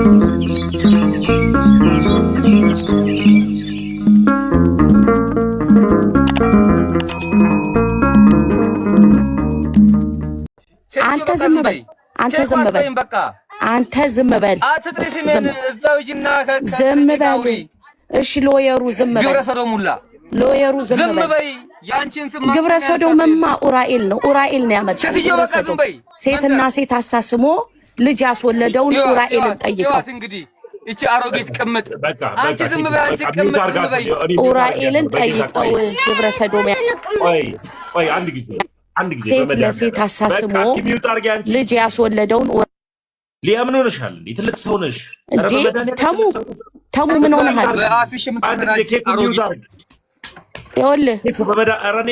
አንተ ዝም በል አንተ ዝም በል ዝም በል እሺ ሎየሩ ዝም በል ሎየሩ ዝም በል ግብረ ሰዶምማ ኡራኤል ነው ያመጣው ሴትና ሴት አሳስሞ ልጅ ያስወለደውን ኡራኤልን ጠይቀው እቺ አሮጊት ቅምጥ አንቺ ዝም በይ አንቺ ቅምጥ ዝም በይ ኡራኤልን ጠይቀው ግብረ ሰዶም ቆይ አንድ ጊዜ ሴት ለሴት አሳስሞ ልጅ ያስወለደውን ሊያምን ሆነሻል ትልቅ ሰው ነሽ እንዴ ተሙ ምን ሆነሃል በአፊሽ ምትናገር ይኸውልህ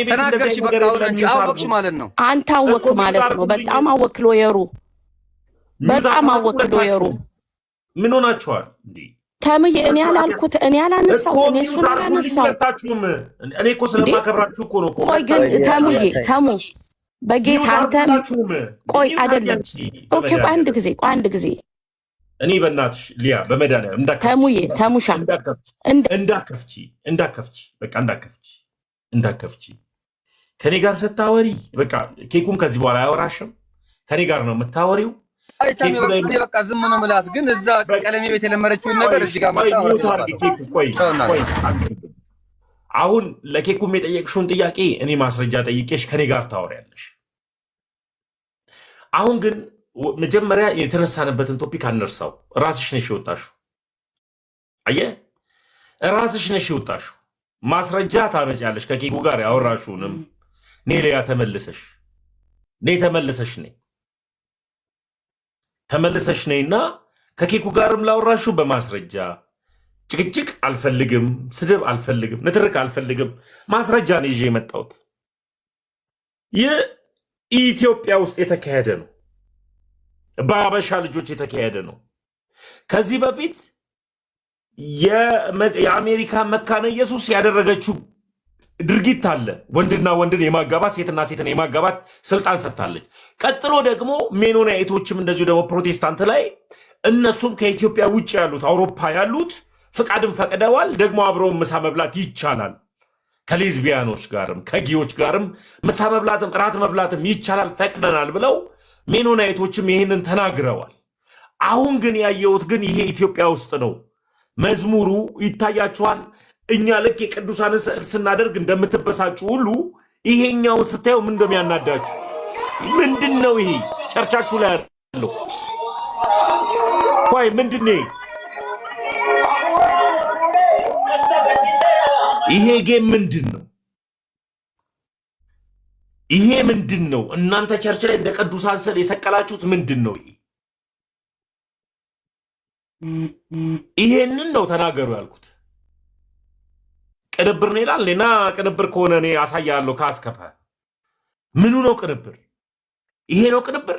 ተናገርሽ በቃ አንቺ አወቅሽ ማለት ነው አንተ አወቅ ማለት ነው በጣም አወቅ ሎየሩ በጣም አወቅ ሎየሩ ምን ሆናችኋል እንዴ ተምዬ እኔ ያላልኩት እኔ ያላነሳው እኔ እሱን አላነሳው እኔ እኮ ስለማከብራችሁ እኮ ነው ቆይ ግን ተሙ በጌታ አንተ ቆይ አይደለም ኦኬ አንድ ጊዜ እኔ በእናትሽ ሊያ በመድኃኒዓለም ተሙሻ እንዳከፍቺ በቃ እንዳከፍቺ ከኔ ጋር ስታወሪ በቃ ኬኩም ከዚህ በኋላ አያወራሽም ከኔ ጋር ነው የምታወሪው በቃ ዝም ነው ማለት ግን እዛ ቀለሜ ቤት የለመረችውን ነገር እዚህ ጋር ማጣ አሁን ለኬኩም የጠየቅሽውን ጥያቄ እኔ ማስረጃ ጠይቄሽ ከኔ ጋር ታወሪያለሽ አሁን ግን መጀመሪያ የተነሳነበትን ቶፒክ አንርሳው ራስሽ ነሽ የወጣሽው አየህ ራስሽ ነሽ የወጣሽው ማስረጃ ታመጫለሽ ከኬኩ ጋር ያወራሽውንም ኔሊያ ተመልሰሽ ነይና ከኬኩ ጋርም ላወራሽው በማስረጃ ጭቅጭቅ አልፈልግም ስድብ አልፈልግም ንትርክ አልፈልግም ማስረጃ ነው ይዤ የመጣሁት የኢትዮጵያ ውስጥ የተካሄደ ነው በአበሻ ልጆች የተካሄደ ነው ከዚህ በፊት የአሜሪካ መካነ ኢየሱስ ያደረገችው ድርጊት አለ ወንድና ወንድን የማጋባት ሴትና ሴትን የማጋባት ስልጣን ሰጥታለች ቀጥሎ ደግሞ ሜኖናይቶችም እንደዚሁ ደግሞ ፕሮቴስታንት ላይ እነሱም ከኢትዮጵያ ውጭ ያሉት አውሮፓ ያሉት ፍቃድም ፈቅደዋል ደግሞ አብረው ምሳ መብላት ይቻላል ከሌዝቢያኖች ጋርም ከጊዮች ጋርም ምሳ መብላትም ራት መብላትም ይቻላል ፈቅደናል ብለው ሜኖናይቶችም ይሄንን ተናግረዋል አሁን ግን ያየሁት ግን ይሄ ኢትዮጵያ ውስጥ ነው መዝሙሩ ይታያችኋል እኛ ለክ የቅዱሳን ስናደርግ እንደምትበሳጩ ሁሉ ይሄኛውን ስታዩ ምን እንደሚያናዳችሁ ምንድነው ይሄ ቸርቻችሁ ላይ ያለው ቆይ ምንድነው ይሄ ጌም ምንድነው ይሄ ምንድነው እናንተ ቸርች ላይ እንደ ቅዱሳን ስል የሰቀላችሁት ምንድነው ይሄንን ነው ተናገሩ ያልኩት ቅንብር ነው ይላል እና ቅንብር ከሆነ እኔ አሳያለሁ ካስከፈ ምኑ ነው ቅንብር ይሄ ነው ቅንብር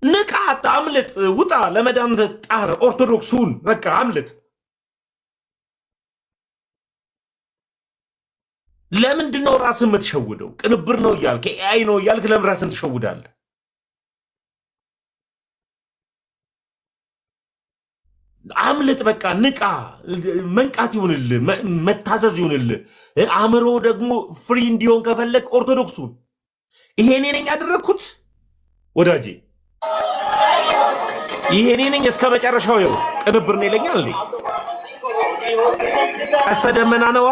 ንቃት አምልጥ ውጣ ለመዳን ጣር ኦርቶዶክሱን በቃ አምልጥ ለምንድነው ራስን የምትሸውደው ቅንብር ነው ይያልከ ኤአይ ነው ይያልክ ለምን ራስን ትሸውዳለህ አምልጥ በቃ ንቃ መንቃት ይሁንልህ መታዘዝ ይሁንልህ አእምሮ ደግሞ ፍሪ እንዲሆን ከፈለክ ኦርቶዶክሱን ይሄኔ ነኝ ያደረኩት ወዳጄ ይሄኔ ነኝ እስከ መጨረሻው ይው ቅንብር ነው ይለኛል ቀስተ ደመና ነዋ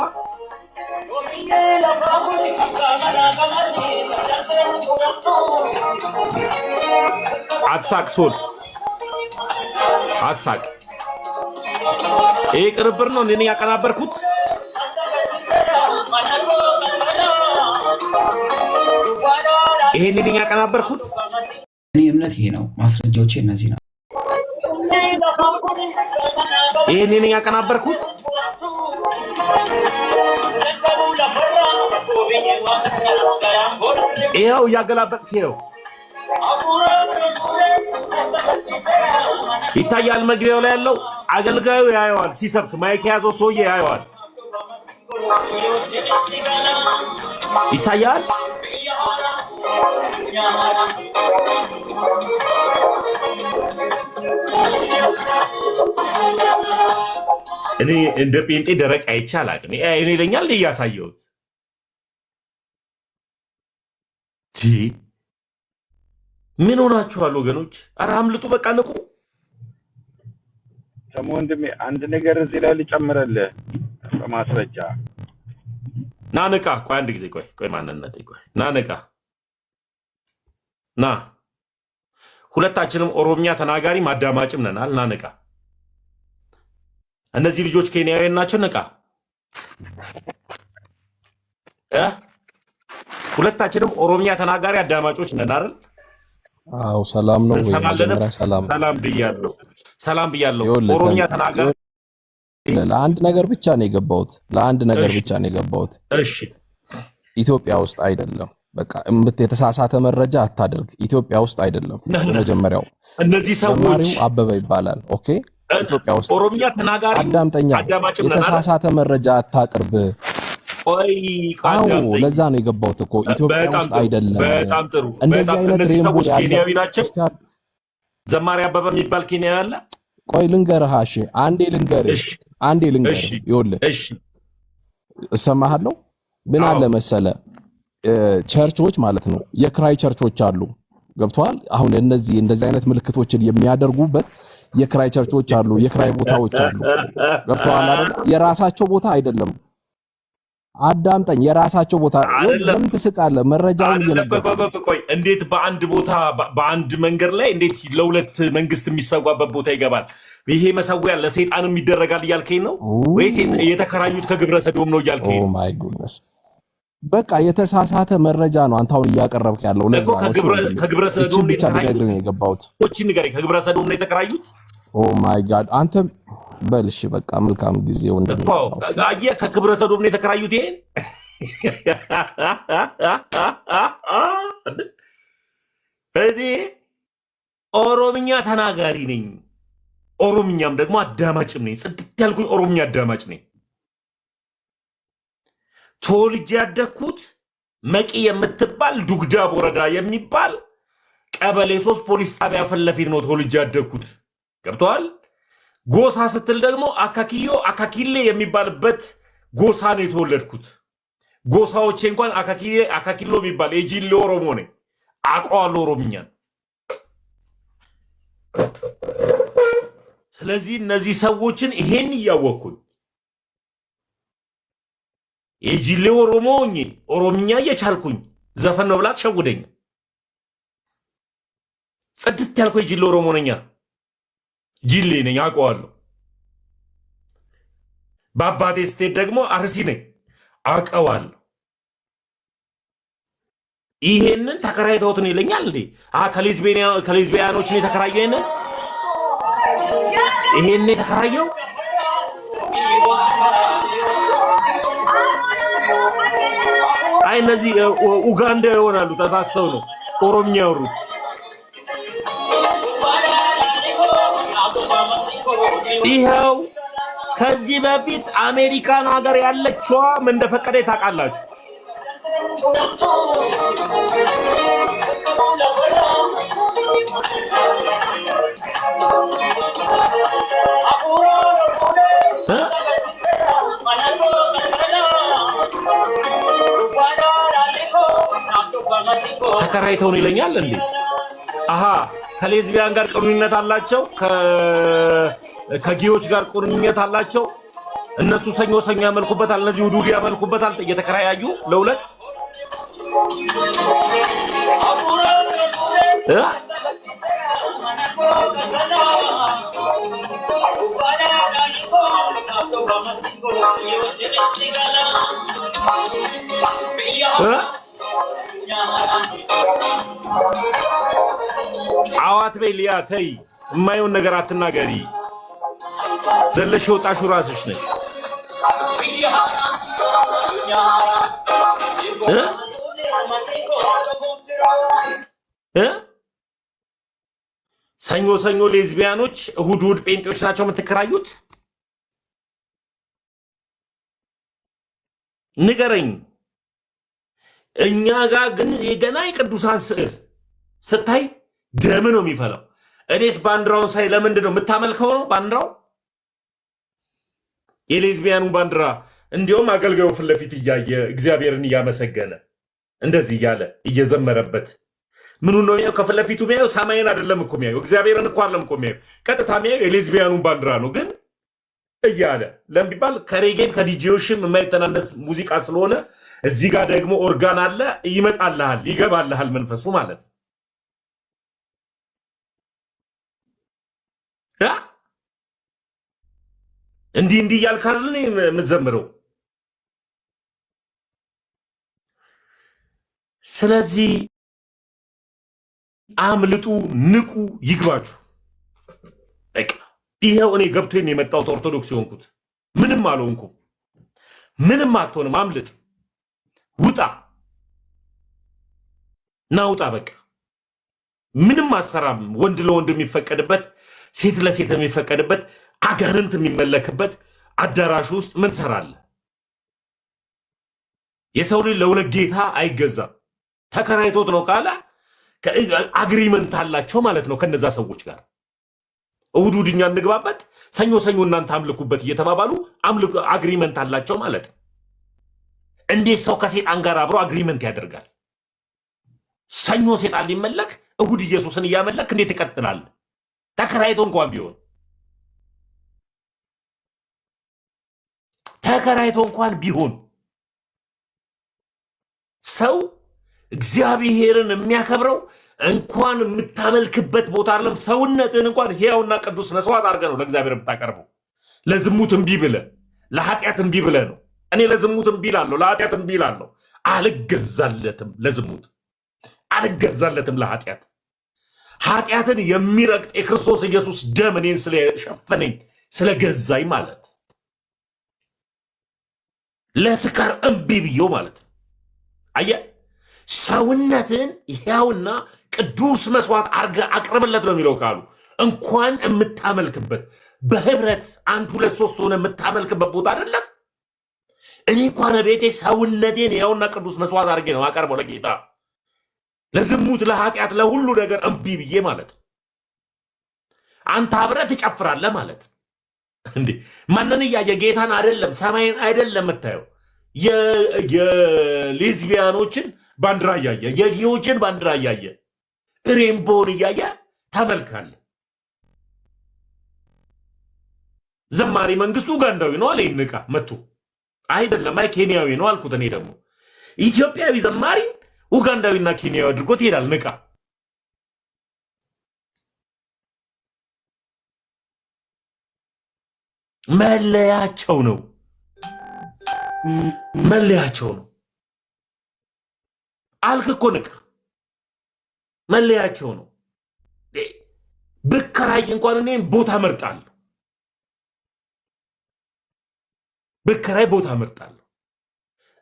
አትሳቅ ሶል አትሳቅ ይሄ ቅንብር ነው እኔ ያቀናበርኩት ይሄን እኔ ያቀናበርኩት እኔ እምነት ይሄ ነው ማስረጃዎቼ እነዚህ ነው ይሄን እኔ ያቀናበርኩት ይሄው ያገላበጥክ ይሄው ይታያል መግቢያው ላይ ያለው አገልጋዩ ያየዋል ሲሰብክ ማይክ ያዘው ሰውዬ ያየዋል ይታያል እኔ እንደ ጴንጤ ደረቅ አይቻላል እኔ ይለኛል እያሳየሁት ምን ሆናችኋል ወገኖች? ኧረ አምልጡ በቃ ንቁ። ወንድሜ አንድ ነገር እዚህ ላይ ልጨምርልህ በማስረጃ ና ንቃ። ቆይ አንድ ጊዜ ቆይ ማንነት ቆይ ና ንቃ ና። ሁለታችንም ኦሮምኛ ተናጋሪ ማዳማጭም ነናል። ና ንቃ። እነዚህ ልጆች ኬንያውያን ናቸው። ንቃ። ሁለታችንም ኦሮምኛ ተናጋሪ አዳማጮች ነን አይደል? አዎ ሰላም ነው ወይ? መጀመሪያ ሰላም ብያለሁ። ኦሮምኛ ተናጋሪ ለአንድ ነገር ብቻ ነው የገባሁት። እሺ ኢትዮጵያ ውስጥ አይደለም። በቃ የተሳሳተ መረጃ አታደርግ። ኢትዮጵያ ውስጥ አይደለም። መጀመሪያው እነዚህ ሰዎች አበበ ይባላል። ኦኬ ኢትዮጵያ ውስጥ ኦሮምኛ ተናጋሪ አዳምጠኛ። የተሳሳተ መረጃ አታቅርብ። አዎ ለዛ ነው የገባሁት እኮ ኢትዮጵያ ውስጥ አይደለም። በጣም ጥሩ። እንደዚህ አይነት ሬንቦ ኬንያዊ ናቸው። ዘማሪ አበበ የሚባል ኬንያዊ አለ። ቆይ ልንገርህ። እሺ አንዴ ልንገርህ። ይኸውልህ እሰማሃለሁ። ምን አለ መሰለ ቸርቾች ማለት ነው የክራይ ቸርቾች አሉ። ገብቶሃል? አሁን እንደዚህ አይነት ምልክቶችን የሚያደርጉበት የክራይ ቸርቾች አሉ፣ የክራይ ቦታዎች አሉ። ገብቶሃል አይደል? የራሳቸው ቦታ አይደለም። አዳምጠኝ። የራሳቸው ቦታ ለምን ትስቃለህ? መረጃውን እየነገርኩህ። ቆይ እንዴት በአንድ ቦታ በአንድ መንገድ ላይ እንዴት ለሁለት መንግስት የሚሰዋበት ቦታ ይገባል? ይሄ መሰዊያ ለሰይጣንም ይደረጋል እያልከኝ ነው ወይስ የተከራዩት ከግብረ ሰዶም ነው እያልከኝ ነው? ኦ ማይ ጉድነስ በቃ የተሳሳተ መረጃ ነው አንተ አሁን እያቀረብክ ያለው። ለዛ ነው ከግብረ ሰዶም ብቻ ሊነግርህ ነው የገባሁት። እቺ ንገረኝ፣ ከግብረ ሰዶም ነው የተከራዩት? ኦ ማይ ጋድ አንተ በልሽ በቃ መልካም ጊዜው እንደምታው አየህ፣ ከግብረ ሰዶም ነው የተከራዩት። ይሄን እኔ ኦሮምኛ ተናጋሪ ነኝ፣ ኦሮምኛም ደግሞ አዳማጭም ነኝ። ጽድት ያልኩኝ ኦሮምኛ አዳማጭ ነኝ። ተወልጄ ያደግኩት መቂ የምትባል ዱግዳ ወረዳ የሚባል ቀበሌ 3 ፖሊስ ጣቢያ ፊት ለፊት ነው ተወልጄ ያደግኩት። ገብቶሃል? ጎሳ ስትል ደግሞ አካኪሌ የሚባልበት ጎሳ ነው የተወለድኩት። ጎሳዎቼ እንኳን አካኪሎ የሚባል የጂሌ ኦሮሞ ነኝ። አውቀዋለሁ ኦሮምኛን። ስለዚህ እነዚህ ሰዎችን ይሄን እያወቅኩኝ የጂሌ ኦሮሞ ሆኜ ኦሮምኛ እየቻልኩኝ ዘፈን ነው ብላ ትሸውደኝ። ጽድት ያልኩ የጂሌ ኦሮሞ ነኝ። ጂሌ ነኝ፣ አውቀዋለሁ። በአባቴ ስቴት ደግሞ አርሲ ነኝ፣ አውቀዋለሁ። ይሄንን ተከራይተውትን ይለኛል እንዴ? ከሌዝቢያኖች ነው የተከራየው። ይሄን የተከራየው አይ እነዚህ ኡጋንዳ ይሆናሉ፣ ተሳስተው ነው ኦሮምኛ ያወሩት። ይኸው ከዚህ በፊት አሜሪካን ሀገር ያለችዋ ምን እንደፈቀደ ታውቃላችሁ? ተከራይተውን ይለኛል እንዴ? አሃ ከሌዝቢያን ጋር ቁርኝነት አላቸው፣ ከጌዎች ጋር ቁርኝነት አላቸው። እነሱ ሰኞ ያመልኩበታል፣ እነዚህ ውዱድ ያመልኩበታል። እየተከራያዩ ለሁለት አዋት በይ ሊያ ተይ፣ የማይሆን ነገር አትናገሪ። ዘለሽ ወጣሽው ራስሽ ነሽ። ሰኞ ሌዝቢያኖች፣ እሁድ ጴንጤዎች ናቸው የምትከራዩት? ንገረኝ። እኛ ጋር ግን የገና የቅዱሳን ስዕል ስታይ ደም ነው የሚፈላው። እኔስ ባንዲራውን ሳይ ለምንድን ነው የምታመልከው ነው ባንዲራው የሌዝቢያኑ ባንዲራ እንዲያውም አገልጋዩ ፊት ለፊት እያየ እግዚአብሔርን እያመሰገነ እንደዚህ እያለ እየዘመረበት ምኑን ነው የሚያየው ከፊት ለፊቱ የሚያየው ሰማይን አይደለም እኮ የሚያየው እግዚአብሔርን እኮ አይደለም እኮ የሚያየው ቀጥታ የሚያየው የሌዝቢያኑን ባንዲራ ነው ግን እያለ ለምቢባል ከሬጌም ከዲጂዎሽም የማይተናነስ ሙዚቃ ስለሆነ እዚህ ጋር ደግሞ ኦርጋን አለ ይመጣልሃል ይገባልሃል መንፈሱ ማለት እንዲህ እያልክ አይደል የምትዘምረው ስለዚህ አምልጡ ንቁ ይግባችሁ በቃ ይሄው እኔ ገብቶኝ የመጣሁት ኦርቶዶክስ ሆንኩት ምንም አልሆንኩም ምንም አትሆንም አምልጥ ውጣ ናውጣ በቃ ምንም አሰራም ወንድ ለወንድ የሚፈቀድበት ሴት ለሴት የሚፈቀድበት አጋንንት የሚመለክበት አዳራሽ ውስጥ ምን ሰራለ የሰው ልጅ ለሁለት ጌታ አይገዛም ተከራይቶት ነው ካለ አግሪመንት አላቸው ማለት ነው ከነዛ ሰዎች ጋር እሁድ እኛ እንግባበት ሰኞ እናንተ አምልኩበት እየተባባሉ አምልኩ አግሪመንት አላቸው ማለት እንዴት ሰው ከሰይጣን ጋር አብሮ አግሪመንት ያደርጋል ሰኞ ሰይጣን ሊመለክ እሁድ ኢየሱስን እያመለክ እንዴት ይቀጥላል ተከራይቶ እንኳን ቢሆን ተከራይቶ እንኳን ቢሆን ሰው እግዚአብሔርን የሚያከብረው እንኳን የምታመልክበት ቦታ አይደለም ሰውነትን እንኳን ሕያውና ቅዱስ መስዋዕት አድርገህ ነው ለእግዚአብሔር የምታቀርበው ለዝሙት እምቢ ብለህ ለኃጢአት እምቢ ብለህ ነው እኔ ለዝሙት እምቢ እላለሁ ለኃጢአት እምቢ እላለሁ አልገዛለትም ለዝሙት አልገዛለትም ለኃጢአት ኃጢአትን የሚረግጥ የክርስቶስ ኢየሱስ ደም እኔን ስለሸፈነኝ ስለገዛኝ ማለት ለስካር እምቢ ብዬው ማለት አየህ ሰውነትን ሕያውና ቅዱስ መስዋዕት አድርገህ አቅርብለት ነው የሚለው ቃሉ እንኳን የምታመልክበት በህብረት 1 2 3 ሆነ የምታመልክበት ቦታ አይደለም እኔ እንኳን ቤቴ ሰውነቴን ሕያውና ቅዱስ መስዋዕት አድርጌ ነው አቀርበው ለጌታ ለዝሙት ለኃጢአት ለሁሉ ነገር እምቢ ብዬ ማለት አንተ አብረህ ትጨፍራለህ ማለት እንዴ ማንንም ያየ ጌታን አይደለም ሰማይን አይደለም የምታየው የሌዝቢያኖችን ባንዲራ ያየ የጌዎችን ባንዲራ ያየ ሬንቦውን ያየ ተመልካለ ዘማሪ መንግስቱ ኡጋንዳዊ ነው አለ ይንቃ መጥቶ አይደለም አይ ኬንያዊ ነው አልኩት እኔ ደግሞ ኢትዮጵያዊ ዘማሪ ኡጋንዳዊና ኬንያዊ አድርጎት ይላል ንቃ መለያቸው ነው አልክ እኮ ንቃ መለያቸው ነው ብከራይ እንኳን እኔ ቦታ መርጣለሁ ብከራይ ቦታ መርጣለሁ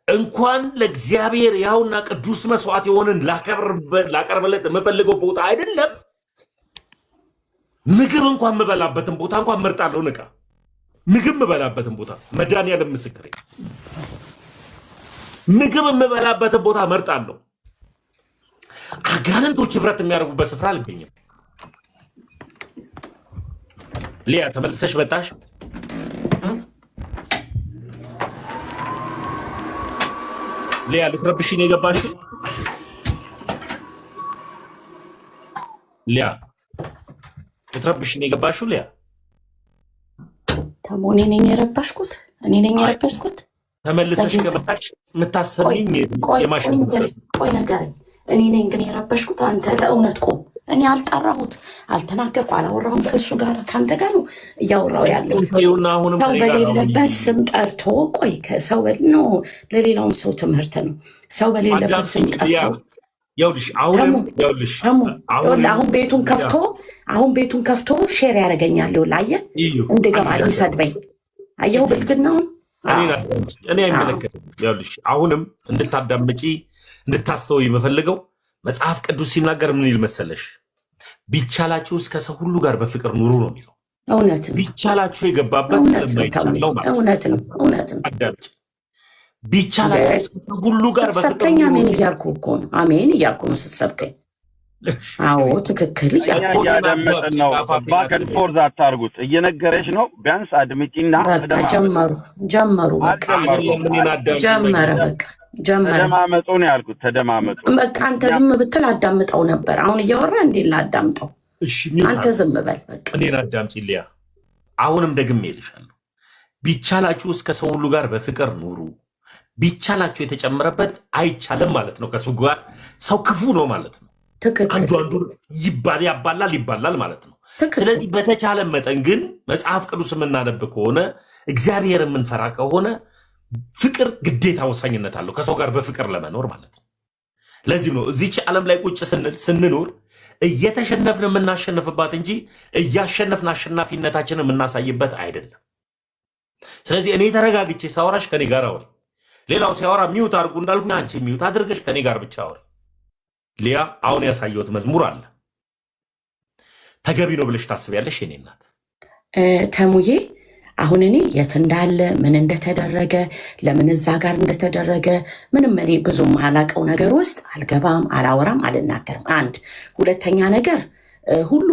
እንኳን ለእግዚአብሔር ያውና ቅዱስ መስዋዕት የሆነን ላቀርበለት የምፈልገው ቦታ አይደለም ምግብ እንኳን የምበላበትን ቦታ እንኳን መርጣለሁ ንቃ ምግብ የምበላበትን ቦታ መድኃኒዓለም ምስክሬ ምግብ የምበላበትን ቦታ መርጣለሁ አጋንንቶች ህብረት የሚያደርጉበት ስፍራ አልገኝም ሊያ ተመልሰሽ መጣሽ ሊያ ልትረብሽኝ ነው የገባሽው ሊያ ልትረብሽኝ ነው የገባሽው ሊያ ተሞኔ ነኝ የረበሽኩት እኔ ነኝ የረበሽኩት ተመልሰሽ ከመጣሽ የምታሰሚኝ የማሽን ቆይ ነገረኝ እኔ ነኝ ግን የረበሽኩት አንተ ለእውነት ቆም እኔ አልጠራሁት አልተናገርኩ አላወራሁም ከእሱ ጋር ከአንተ ጋር ነው እያወራሁ ያለው ሰው በሌለበት ስም ጠርቶ ቆይ ከሰው ነው ለሌላውን ሰው ትምህርት ነው ሰው በሌለበት ስም ጠርቶ አሁን ቤቱን ከፍቶ ሼር ያደርገኛል ላየ እንደገባ ይሰድበኝ አየሁ ብልግናውን እኔ አይመለከትም ይኸውልሽ አሁንም እንድታዳምጪ እንድታስተውይ የምፈልገው መጽሐፍ ቅዱስ ሲናገር ምን ይል መሰለሽ ቢቻላችሁ እስከ ሰው ሁሉ ጋር በፍቅር ኑሩ ነው የሚለው እውነት ነው ቢቻላችሁ የገባበት ስለማይቻለው ማለት እውነት ነው አዳምጪ ቢቻላችሁ እስከ ሰው ሁሉ ጋር በፍቅር ኑሩ አሜን እያልኩ እኮ ነው አሜን እያልኩ ነው ስትሰብከኝ አዎ ትክክል እኛ እያደመጥን ነው። ባክ ኤንድ ፎርዝ አታርጉት። እየነገረች ነው። ቢያንስ አድምጪና ጀመሩ በቃ ጀመረ በቃ ጀመረ። ተደማመጡ ነው ያልኩት። ተደማመጡ በቃ አንተ ዝም ብትል አዳምጠው ነበር። አሁን እያወራ እንዴ ላዳምጠው? እሺ አንተ ዝም በል በቃ። እኔን አዳምጪ ሊያ። አሁንም ደግሜ እልሻለሁ፣ ቢቻላችሁ እስከ ሰው ሁሉ ጋር በፍቅር ኑሩ። ቢቻላችሁ የተጨመረበት አይቻልም ማለት ነው። ከሱ ጋር ሰው ክፉ ነው ማለት ነው። አንዱ ይባላል ማለት ነው። ስለዚህ በተቻለ መጠን ግን መጽሐፍ ቅዱስ የምናነብ ከሆነ እግዚአብሔር የምንፈራ ከሆነ ፍቅር ግዴታ ወሳኝነት አለው ከሰው ጋር በፍቅር ለመኖር ማለት ነው። ለዚህ ነው እዚች ዓለም ላይ ቁጭ ስንኖር እየተሸነፍን የምናሸንፍባት እንጂ እያሸነፍን አሸናፊነታችንን የምናሳይበት አይደለም። ስለዚህ እኔ ተረጋግቼ ሳወራሽ ከኔ ጋር አውሪ። ሌላው ሲያወራ ሚውት አድርጉ እንዳልኩ አንቺ ሚውት አድርገሽ ከኔ ጋር ብቻ አውሪ። ሊያ አሁን ያሳየሁት መዝሙር አለ ተገቢ ነው ብለሽ ታስቢያለሽ? የኔ እናት ተሙዬ አሁን እኔ የት እንዳለ ምን እንደተደረገ ለምን እዛ ጋር እንደተደረገ ምንም እኔ ብዙም አላቀው ነገር ውስጥ አልገባም፣ አላወራም፣ አልናገርም። አንድ ሁለተኛ ነገር ሁሉ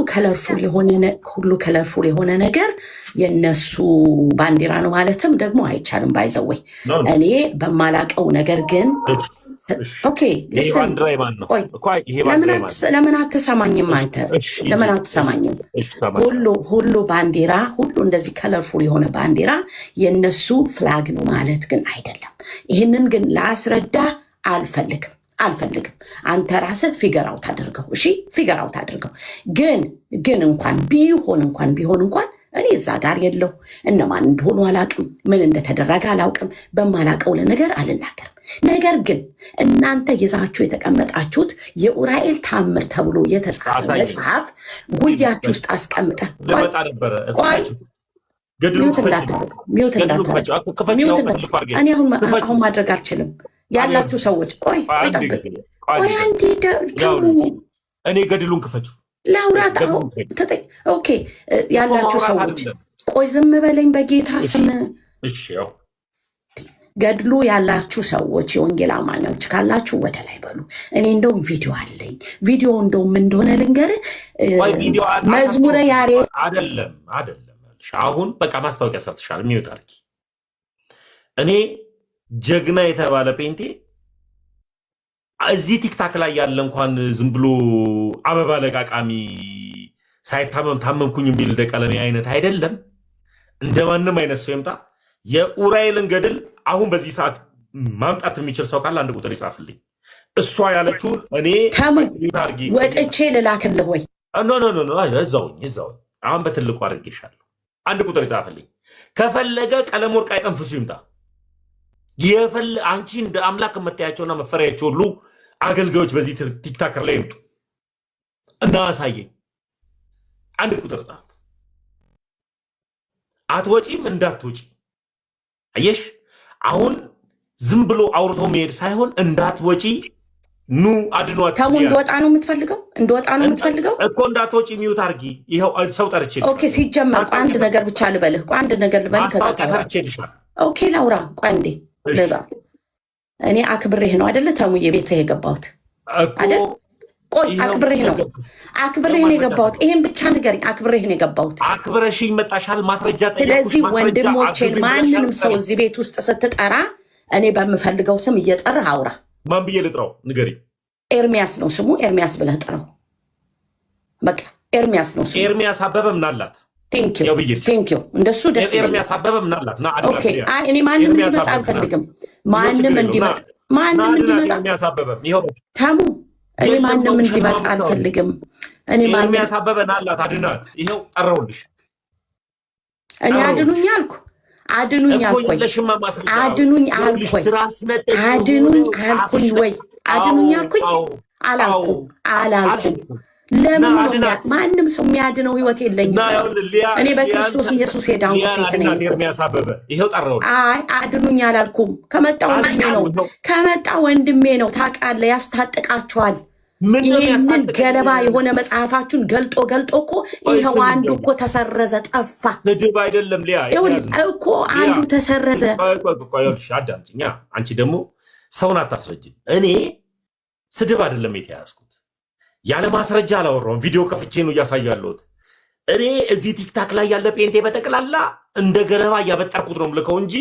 ከለርፉል የሆነ ነገር የነሱ ባንዲራ ነው ማለትም ደግሞ አይቻልም። ባይዘወይ እኔ በማላቀው ነገር ግን ኦኬ ለምን አትሰማኝም? አንተ ለምን አትሰማኝም? ሁሉ ባንዲራ ሁሉ እንደዚህ ከለርፉል የሆነ ባንዲራ የነሱ ፍላግ ነው ማለት ግን አይደለም። ይህንን ግን ላስረዳ አልፈልግም። አንተ ራስህ ፊገር አውት አድርገው። እሺ ፊገር አውት አድርገው። ግን እንኳን ቢሆን እኔ እዛ ጋር የለው እነማን እንደሆኑ አላቅም፣ ምን እንደተደረገ አላውቅም። በማላቀው ነገር አልናገርም። ነገር ግን እናንተ ይዛችሁ የተቀመጣችሁት የኡራኤል ታምር ተብሎ የተጻፈ መጽሐፍ ጉያችሁ ውስጥ አስቀምጠ እኔ አሁን ማድረግ አልችልም። ያላችሁ ሰዎች ቆይ አንዴ እኔ ገድሉን ክፈችው ላውራት። ኦኬ ያላችሁ ሰዎች ቆይ ዝም በለኝ በጌታ ስም። ገድሉ ያላችሁ ሰዎች የወንጌል አማኞች ካላችሁ ወደ ላይ በሉ። እኔ እንደውም ቪዲዮ አለኝ። ቪዲዮ እንደውም እንደሆነ ልንገርህ። መዝሙረ ያሬድ አይደለም። አሁን በቃ ማስታወቂያ ሰርተሻል። የሚወጣ አርኪ እኔ ጀግና የተባለ ፔንቴ እዚህ ቲክታክ ላይ ያለ እንኳን ዝም ብሎ አበባ ለቃቃሚ ሳይታመም ታመምኩኝ የሚል ደቀለሜ አይነት አይደለም። እንደማንም አይነት ሰው ይምጣ። የኡራኤልን ገድል አሁን በዚህ ሰዓት ማምጣት የሚችል ሰው ካለ አንድ ቁጥር ይጻፍልኝ። እሷ ያለችውን እኔ ወጥቼ ልላክልህ ወይ? እዛው አሁን በትልቁ አድርጌሻለሁ። አንድ ቁጥር ይጻፍልኝ። ከፈለገ ቀለም ወርቅ አይጠንፍሱ ይምጣ። አንቺ እንደ አምላክ የምታያቸውና መፈሪያቸው ሁሉ አገልጋዮች በዚህ ቲክታከር ላይ ይምጡ እና አሳየኝ። አንድ ቁጥር ጻፍ። አትወጪም እንዳትወጪ። አየሽ፣ አሁን ዝም ብሎ አውርቶ መሄድ ሳይሆን እንዳትወጪ ኑ አድኗት። ተሙ እንደወጣ ነው የምትፈልገው? እኮ እንዳትወጪ ሚውት አድርጊ። ይኸው ሰው ጠርቼ። ኦኬ ሲጀመር አንድ ነገር ብቻ ልበልህ። ከዛ ሰርቼልሻል። ኦኬ ላውራ። ቆይ አንዴ ልባ። እኔ አክብሬህ ነው አይደለ ተሙዬ ቤትህ የገባሁት አይደል? ቆይ አክብሬህ ነው የገባሁት። ይሄን ብቻ ንገረኝ። አክብሬህ ነው የገባሁት። አክብረሽኝ መጣሻል። ማስረጃ ጠይቁሽ። ስለዚህ ወንድሞቼን ማንንም ሰው እዚህ ቤት ውስጥ ስትጠራ እኔ በምፈልገው ስም እየጠራህ አውራ። ማን ብዬ ልጥራው? ንገሪ። ኤርሚያስ ነው ስሙ። ኤርሚያስ ብለህ ጥራው። በቃ ኤርሚያስ ነው ስሙ። ኤርሚያስ አበበ ምናላት? ቴንኪው እንደሱ ደስ ይላል። ኤርሚያስ አበበ ምናላት? እኔ ማንም እንዲመጣ አልፈልግም። ማንም እንዲመጣ ኤርሚያስ አበበ ይኸው ተሙ። እኔ ማንም እንዲመጣ አልፈልግም። ኤርሚያስ አበበ ናላት። አድናት። ይኸው ጠራውልሽ። እኔ አድኑኝ አልኩ ወይ? አላልኩም። ለምን ማንም ሰው የሚያድነው ህይወት የለኝም። እኔ በክርስቶስ ኢየሱስ የዳንኩ ሴት ነኝ። አይ አድኑኝ አላልኩም። ከመጣ ወንድሜ ነው። ታውቃለህ፣ ያስታጥቃችኋል። ይህንን ገለባ የሆነ መጽሐፋችሁን ገልጦ እኮ ይኸው አንዱ እኮ ተሰረዘ፣ ጠፋ። ስድብ አይደለም ሊያ እኮ አንዱ ተሰረዘ። አዳምጪኝ። አንቺ ደግሞ ሰውን አታስረጅም። እኔ ስድብ አይደለም የተያዝኩት። ያለ ማስረጃ አላወራውም። ቪዲዮ ከፍቼ ነው እያሳያለሁት። እኔ እዚህ ቲክታክ ላይ ያለ ጴንጤ በጠቅላላ እንደ ገለባ እያበጠርኩት ነው ልከው እንጂ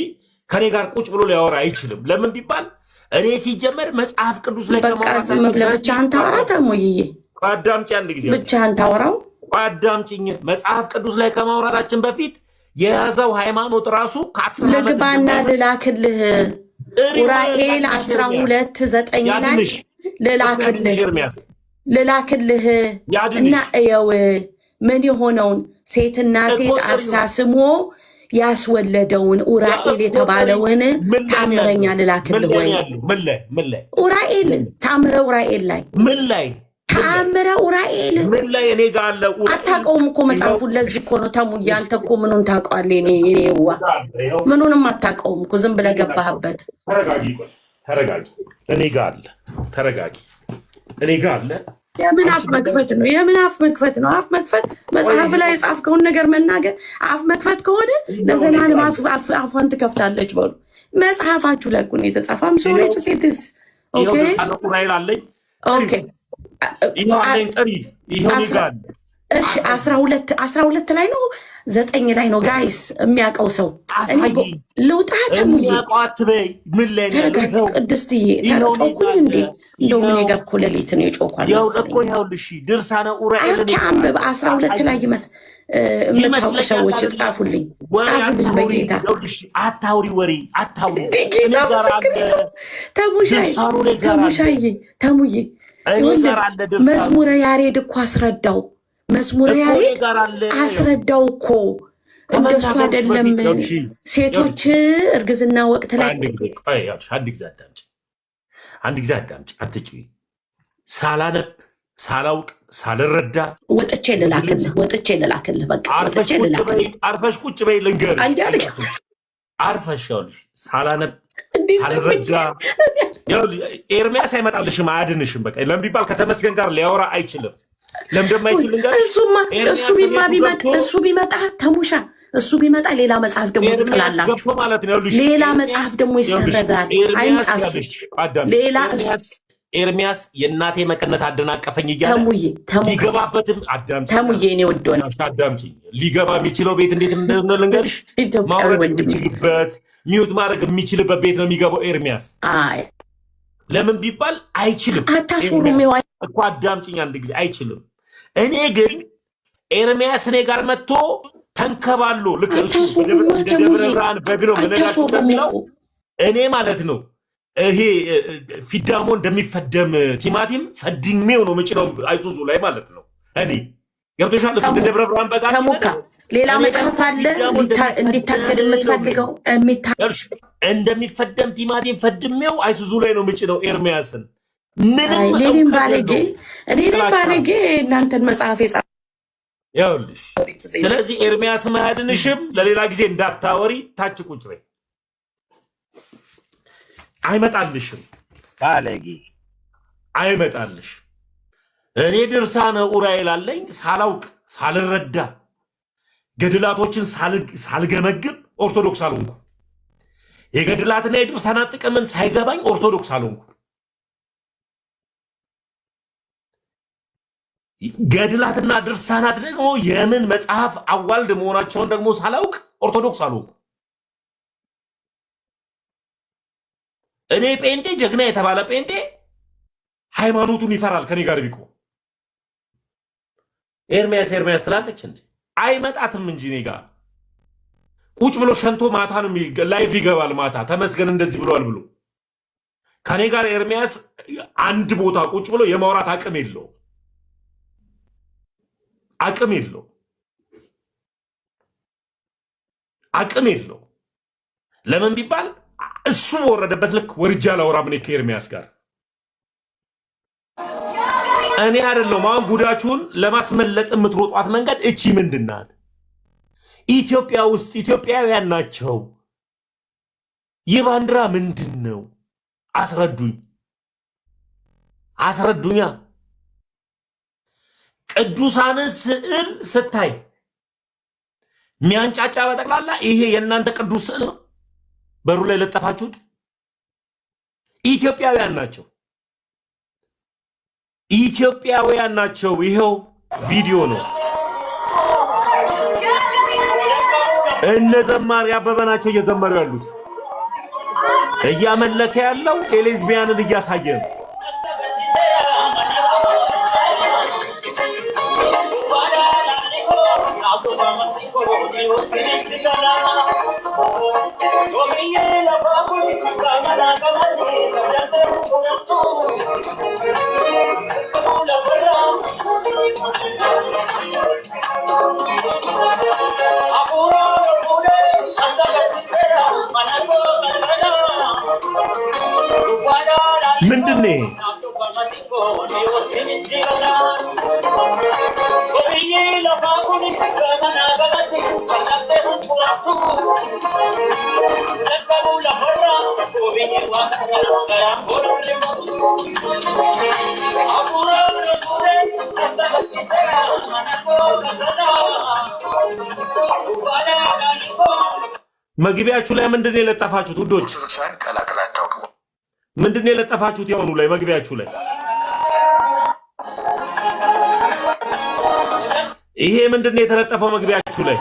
ከኔ ጋር ቁጭ ብሎ ሊያወራ አይችልም። ለምን ቢባል እኔ ሲጀመር መጽሐፍ ቅዱስ ላይ ከማውራት ብቻህን ታወራ ተሙዬ አዳምጪ፣ አንድ ጊዜ ብቻህን ታወራው አዳምጪኝ። መጽሐፍ ቅዱስ ላይ ከማውራታችን በፊት የያዘው ሃይማኖት ራሱ ልግባና ልላክልህ ኡራኤል 12:9 ላይ ልላክልህ እና እየው ምን የሆነውን ሴትና ሴት አሳስሞ ያስወለደውን ኡራኤል የተባለውን ታምረኛ ልላክልህ ወይ ኡራኤል ታምረ ኡራኤል ላይ ምን ላይ ታምረ ኡራኤል ምን ላይ እኔ ጋር አለ አታውቀውም እኮ መጽሐፉን። ለዚህ እኮ ነው ተሙዬ አንተ እኮ ምኑን ታውቀዋለህ? እኔዋ ምኑንም አታውቀውም እኮ ዝም ብለህ ገባህበት። ተረጋጊ። እኔ ጋር አለ። ተረጋጊ። እኔ ጋር አለ። የምን አፍ መክፈት ነው? የምን አፍ መክፈት ነው? አፍ መክፈት መጽሐፍ ላይ የጻፍከውን ነገር መናገር አፍ መክፈት ከሆነ ለዘላለም አፏን ትከፍታለች በሉ። መጽሐፋችሁ ላይ እኮ ነው የተጻፈው። አም ሶሪ ቱ ሴ ዲስ ኦኬ ኦኬ ይሄው አለኝ ጥሪ ይሄው ይጋል እሺ 12 ላይ ነው 9 ላይ ነው ጋይስ የሚያውቀው ሰው ለውጣ ተሙዬ አትበይ። ምን ላይ ነው ቅድስትዬ ታውቁኝ እንዴ? እንደው ምን የጋኮ ለሊት ነው የጮኳል ያው እኮ ያውልሽ ድርሳነ ኡራኤል አንብብ 12 ላይ የምታውቁ ሰዎች ጻፉልኝ በጌታ አታውሪ ወሬ አታውሪ ተሙዬ መዝሙረ ያሬድ እኮ አስረዳው። መዝሙረ ያሬድ አስረዳው እኮ እንደሱ አይደለም። ሴቶች እርግዝና ወቅት ላይ አንድ ጊዜ አዳምጪ፣ አትጪ። ሳላነብ ሳላውቅ ሳልረዳ ወጥቼ ልላክልህ በቃ ወጥቼ ልላክልህ። አርፈሽ ቁጭ በይ ልንገርሽ። አርፈሽ ያውልሽ ሳላነብ ሳልረዳ ኤርሚያስ አይመጣልሽም፣ አያድንሽም። በቃ ለምን ቢባል ከተመስገን ጋር ሊያወራ አይችልም። ለምን እንደማይችል እሱ ቢመጣ ተሙሻ እሱ ቢመጣ ሌላ መጽሐፍ ደግሞ ትጥላላችሁ ማለት ነው። ሌላ መጽሐፍ ደግሞ ይሰረዛል። አይምጣሱ ሌላ ኤርሚያስ የእናቴ መቀነት አደናቀፈኝ እያለ ሊገባበትም ተሙዬ እኔ ወዶ ነው አዳምጪኝ። ሊገባ የሚችለው ቤት እንዴት እንደሆነ ልንገርሽ። ማውረድ የሚችልበት ሚውት ማድረግ የሚችልበት ቤት ነው የሚገባው ኤርሚያስ። ለምን ቢባል አይችልም። አታስሩም እኮ አዳምጪኝ አንድ ጊዜ አይችልም። እኔ ግን ኤርሚያስ እኔ ጋር መጥቶ ተንከባሎ ልክ እሱ ደብረ ብርሃን በግ ነው ምንላችሁ እንደሚለው እኔ ማለት ነው ይሄ ፊዳሞ እንደሚፈደም ቲማቲም ፈድሜው ነው ምጭለው አይሱዙ ላይ ማለት ነው። እኔ ገብቶሻል። እሱ ደብረ ብርሃን በጋ ሌላ መጽሐፍ አለ እንዲታገድ የምትፈልገው እንደሚፈደም ቲማቲም ፈድሜው አይሱዙ ላይ ነው ምጭለው ኤርሚያስን። እኔም ባለጌ እናንተን መጽሐፍ ይኸውልሽ። ስለዚህ ኤርሚያስ ማያድንሽም። ለሌላ ጊዜ እንዳታወሪ ታች ቁጭ በይ። አይመጣልሽም፣ ባለጌ አይመጣልሽ። እኔ ድርሳነ ኡራኤል አለኝ ሳላውቅ ሳልረዳ ገድላቶችን ሳልገመግብ ኦርቶዶክስ አልሆንኩ። የገድላትና የድርሳናት ጥቅምን ሳይገባኝ ኦርቶዶክስ አልሆንኩ። ገድላትና ድርሳናት ደግሞ የምን መጽሐፍ አዋልድ መሆናቸውን ደግሞ ሳላውቅ ኦርቶዶክስ አልሆንኩ። እኔ ጴንጤ ጀግና የተባለ ጴንጤ ሃይማኖቱን ይፈራል ከኔ ጋር ቢቆ ኤርሚያስ ትላለች እንዴ? አይመጣትም እንጂ እኔ ጋር ቁጭ ብሎ ሸንቶ ማታ ነው ላይቭ ይገባል። ማታ ተመስገን እንደዚህ ብሏል ብሎ ከኔ ጋር ኤርሚያስ አንድ ቦታ ቁጭ ብሎ የማውራት አቅም የለው። ለምን ቢባል እሱ በወረደበት ልክ ወርጃ ላወራም እኔ ከኤርሚያስ ጋር እኔ አይደለም። አሁን ጉዳችሁን ለማስመለጥ የምትሮጧት መንገድ እቺ ምንድናት? ኢትዮጵያ ውስጥ ኢትዮጵያውያን ናቸው። ይህ ባንዲራ ምንድን ነው? አስረዱኛ። ቅዱሳንን ስዕል ስታይ ሚያንጫጫ በጠቅላላ ይሄ የእናንተ ቅዱስ ስዕል ነው። በሩ ላይ ለጠፋችሁት ኢትዮጵያውያን ናቸው። ኢትዮጵያውያን ናቸው። ይሄው ቪዲዮ ነው። እነ ዘማሪ አበበ ናቸው እየዘመሩ ያሉት። እያመለከ ያለው ሌዝቢያንን እያሳየ ነው። ምንድነው መግቢያችሁ ላይ ምንድነው የለጠፋችሁት ውዶች? ምንድነው የለጠፋችሁት? ያውኑ ላይ መግቢያችሁ ላይ ይሄ ምንድነው የተለጠፈው? መግቢያችሁ ላይ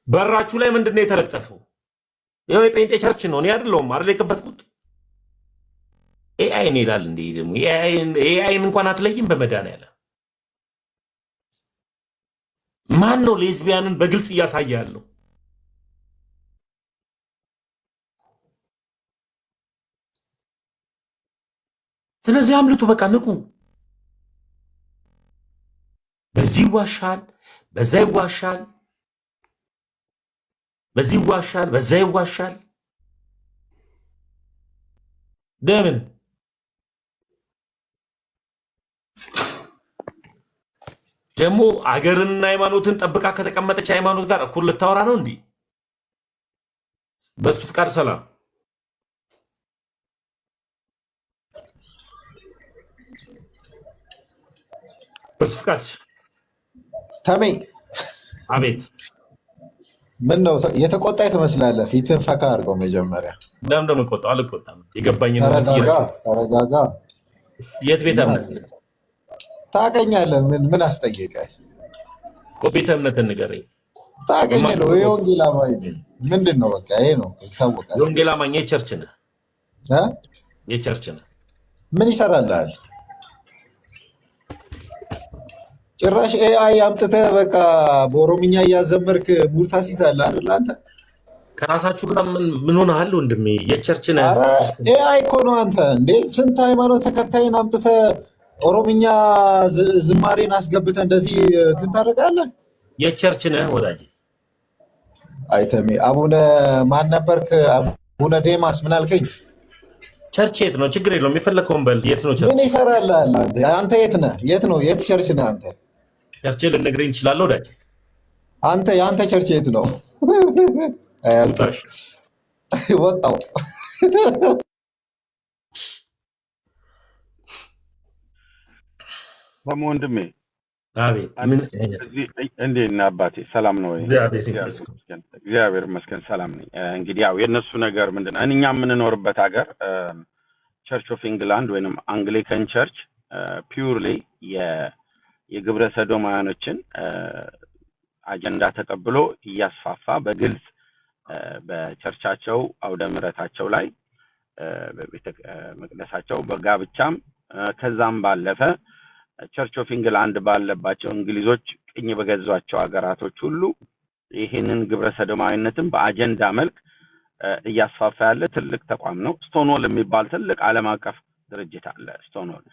በራችሁ ላይ ምንድነው የተለጠፈው? ይሄ ጴንጤ ቸርች ነው። እኔ አይደለሁም አይደል የከፈትኩት። ኤአይ ነው ይላል እንዴ? ደግሞ ኤአይን እንኳን አትለይም በመድኃኒዓለም። ማን ነው ሌዝቢያንን በግልጽ እያሳየ ያለው? ስለዚህ አምልጡ፣ በቃ ንቁ። በዚህ ይዋሻል፣ በዛ ይዋሻል፣ በዚህ ይዋሻል፣ በዛ ይዋሻል። ለምን ደግሞ አገርንና ሃይማኖትን ጠብቃ ከተቀመጠች ሃይማኖት ጋር እኩል ልታወራ ነው እንዴ? በሱ ፍቃድ ሰላም በሱ ፍቃድ ተሜ አቤት። ምን ነው የተቆጣ ትመስላለህ? ፊትን ፈካ አድርገው መጀመሪያ። ለምን ደሞ ቆጣ? አልቆጣም። የገባኝ ነው። ተረጋጋ። የት ቤተ እምነት ታገኛለህ? ምን አስጠየቀህ? ቤተ እምነት ንገረኝ። ታገኛለህ? የወንጌል አማኝ ነኝ። ምንድን ነው? በቃ ይሄ ነው ይታወቃል። የወንጌል አማኝ የቸርች ነህ? የቸርች ነህ? ምን ይሰራልሃል? ጭራሽ ኤአይ አምጥተህ በቃ በኦሮምኛ እያዘመርክ ሙድ ታስይዛለህ አይደል? አንተ ከራሳችሁ ጋር ምን ሆነሃል ወንድሜ? የቸርች ነህ? ኤአይ እኮ ነው አንተ። እንዴ ስንት ሃይማኖት ተከታይን አምጥተህ ኦሮምኛ ዝማሬን አስገብተህ እንደዚህ እንትን ታደርጋለህ? የቸርች ነህ ወዳጄ? አይተሜ አቡነ ማን ነበርክ? አቡነ ዴማስ ምን አልከኝ? ቸርች የት ነው? ችግር የለውም የፈለከውን በል። የት ነው ቸርች? ምን ይሰራልሃል አንተ? የት ነህ? የት ነው? የት ቸርች ነህ አንተ? ቸርች ልነግረኝ ትችላለህ ወዳጄ? አንተ የአንተ ቸርች የት ነው? ወጣው ወንድሜ። አቤት። እንዴት ነህ አባቴ? ሰላም ነው ወይ? እግዚአብሔር ይመስገን ሰላም ነኝ። እንግዲህ ያው የእነሱ ነገር ምንድን ነው? እኛ የምንኖርበት ሀገር ቸርች ኦፍ ኢንግላንድ ወይንም አንግሊካን ቸርች ፒውርሊ የግብረ ሰዶማውያኖችን አጀንዳ ተቀብሎ እያስፋፋ በግልጽ በቸርቻቸው አውደ ምሕረታቸው ላይ በቤተ መቅደሳቸው በጋብቻም ከዛም ባለፈ ቸርች ኦፍ ኢንግላንድ ባለባቸው እንግሊዞች ቅኝ በገዟቸው ሀገራቶች ሁሉ ይህንን ግብረ ሰዶማዊነትን በአጀንዳ መልክ እያስፋፋ ያለ ትልቅ ተቋም ነው። ስቶንዎል የሚባል ትልቅ ዓለም አቀፍ ድርጅት አለ። ስቶንዎል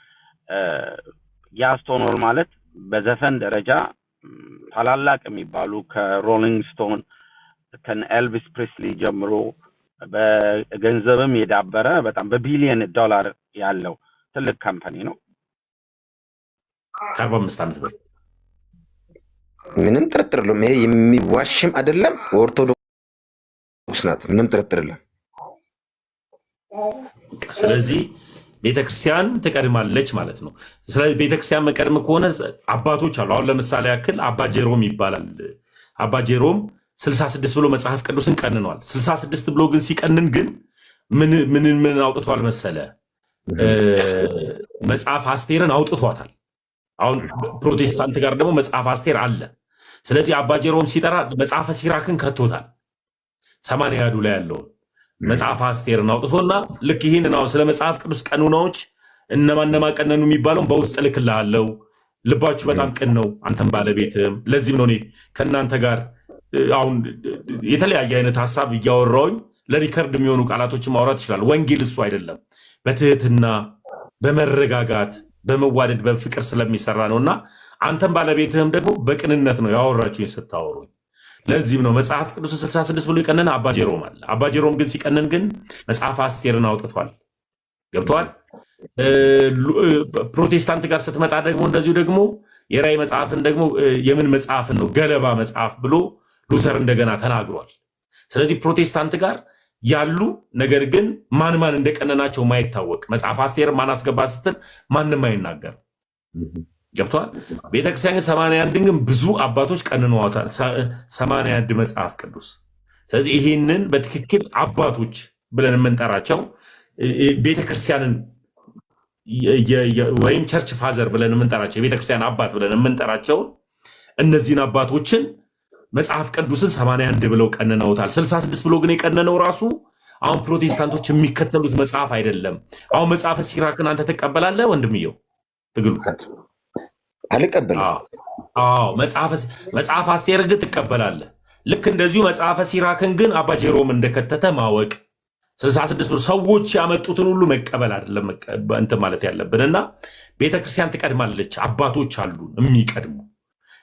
ያ ስቶንዎል ማለት በዘፈን ደረጃ ታላላቅ የሚባሉ ከሮሊንግ ስቶን ከኤልቪስ ፕሪስሊ ጀምሮ በገንዘብም የዳበረ በጣም በቢሊየን ዶላር ያለው ትልቅ ካምፓኒ ነው። 45 ዓመት በፊት ምንም ጥርጥር የለውም። ይሄ የሚዋሽም አይደለም። ኦርቶዶክስ ናት፣ ምንም ጥርጥር የለም። ስለዚህ ቤተክርስቲያን ትቀድማለች ማለት ነው። ስለዚህ ቤተክርስቲያን መቀድም ከሆነ አባቶች አሉ። አሁን ለምሳሌ ያክል አባ ጄሮም ይባላል። አባ ጄሮም 66 ብሎ መጽሐፍ ቅዱስን ቀንኗል። 66 ብሎ ግን ሲቀንን ግን ምን አውጥቷል መሰለ? መጽሐፍ አስቴርን አውጥቷታል። አሁን ፕሮቴስታንት ጋር ደግሞ መጽሐፍ አስቴር አለ። ስለዚህ አባ ጀሮም ሲጠራ መጽሐፈ ሲራክን ከቶታል። 80 ላይ ያለውን መጽሐፍ አስቴርን አውጥቶና ልክ ይህንን አሁን ስለ መጽሐፍ ቅዱስ ቀኑናዎች እነማ ቀነኑ የሚባለውን በውስጥ እልክልሃለሁ። ልባችሁ በጣም ቅን ነው አንተም ባለቤትም። ለዚህም ነው እኔ ከእናንተ ጋር አሁን የተለያየ አይነት ሀሳብ እያወራውኝ ለሪከርድ የሚሆኑ ቃላቶችን ማውራት ይችላል። ወንጌል እሱ አይደለም፣ በትህትና በመረጋጋት በመዋደድ በፍቅር ስለሚሰራ ነውና አንተም ባለቤትህም ደግሞ በቅንነት ነው ያወራችሁኝ ስታወሩኝ። ለዚህም ነው መጽሐፍ ቅዱስ 66 ብሎ የቀነነ አባ ጀሮም አለ። አባ ጀሮም ግን ሲቀነን ግን መጽሐፍ አስቴርን አውጥቷል። ገብተዋል። ፕሮቴስታንት ጋር ስትመጣ ደግሞ እንደዚሁ ደግሞ የራእይ መጽሐፍን ደግሞ የምን መጽሐፍን ነው ገለባ መጽሐፍ ብሎ ሉተር እንደገና ተናግሯል። ስለዚህ ፕሮቴስታንት ጋር ያሉ ነገር ግን ማን እንደቀነናቸው ማይታወቅ መጽሐፍ አስቴር ማን አስገባ ስትል ማንም አይናገር። ገብቷል። ቤተክርስቲያን 81 ግን ብዙ አባቶች ቀንነዋታል። 81 መጽሐፍ ቅዱስ። ስለዚህ ይህንን በትክክል አባቶች ብለን የምንጠራቸው ቤተክርስቲያንን ወይም ቸርች ፋዘር ብለን የምንጠራቸው የቤተክርስቲያን አባት ብለን የምንጠራቸውን እነዚህን አባቶችን መጽሐፍ ቅዱስን 81 ብለው ቀንነውታል። 66 ብሎ ግን የቀነነው ራሱ አሁን ፕሮቴስታንቶች የሚከተሉት መጽሐፍ አይደለም። አሁን መጽሐፈ ሲራክን አንተ ትቀበላለህ ወንድምየው? ትግሉ አልቀበልም። መጽሐፈ አስቴር ግን ትቀበላለህ። ልክ እንደዚሁ መጽሐፈ ሲራክን ግን አባ ጀሮም እንደከተተ ማወቅ 66 ብሎ ሰዎች ያመጡትን ሁሉ መቀበል አይደለም እንትን ማለት ያለብን እና ቤተክርስቲያን ትቀድማለች። አባቶች አሉ የሚቀድሙ።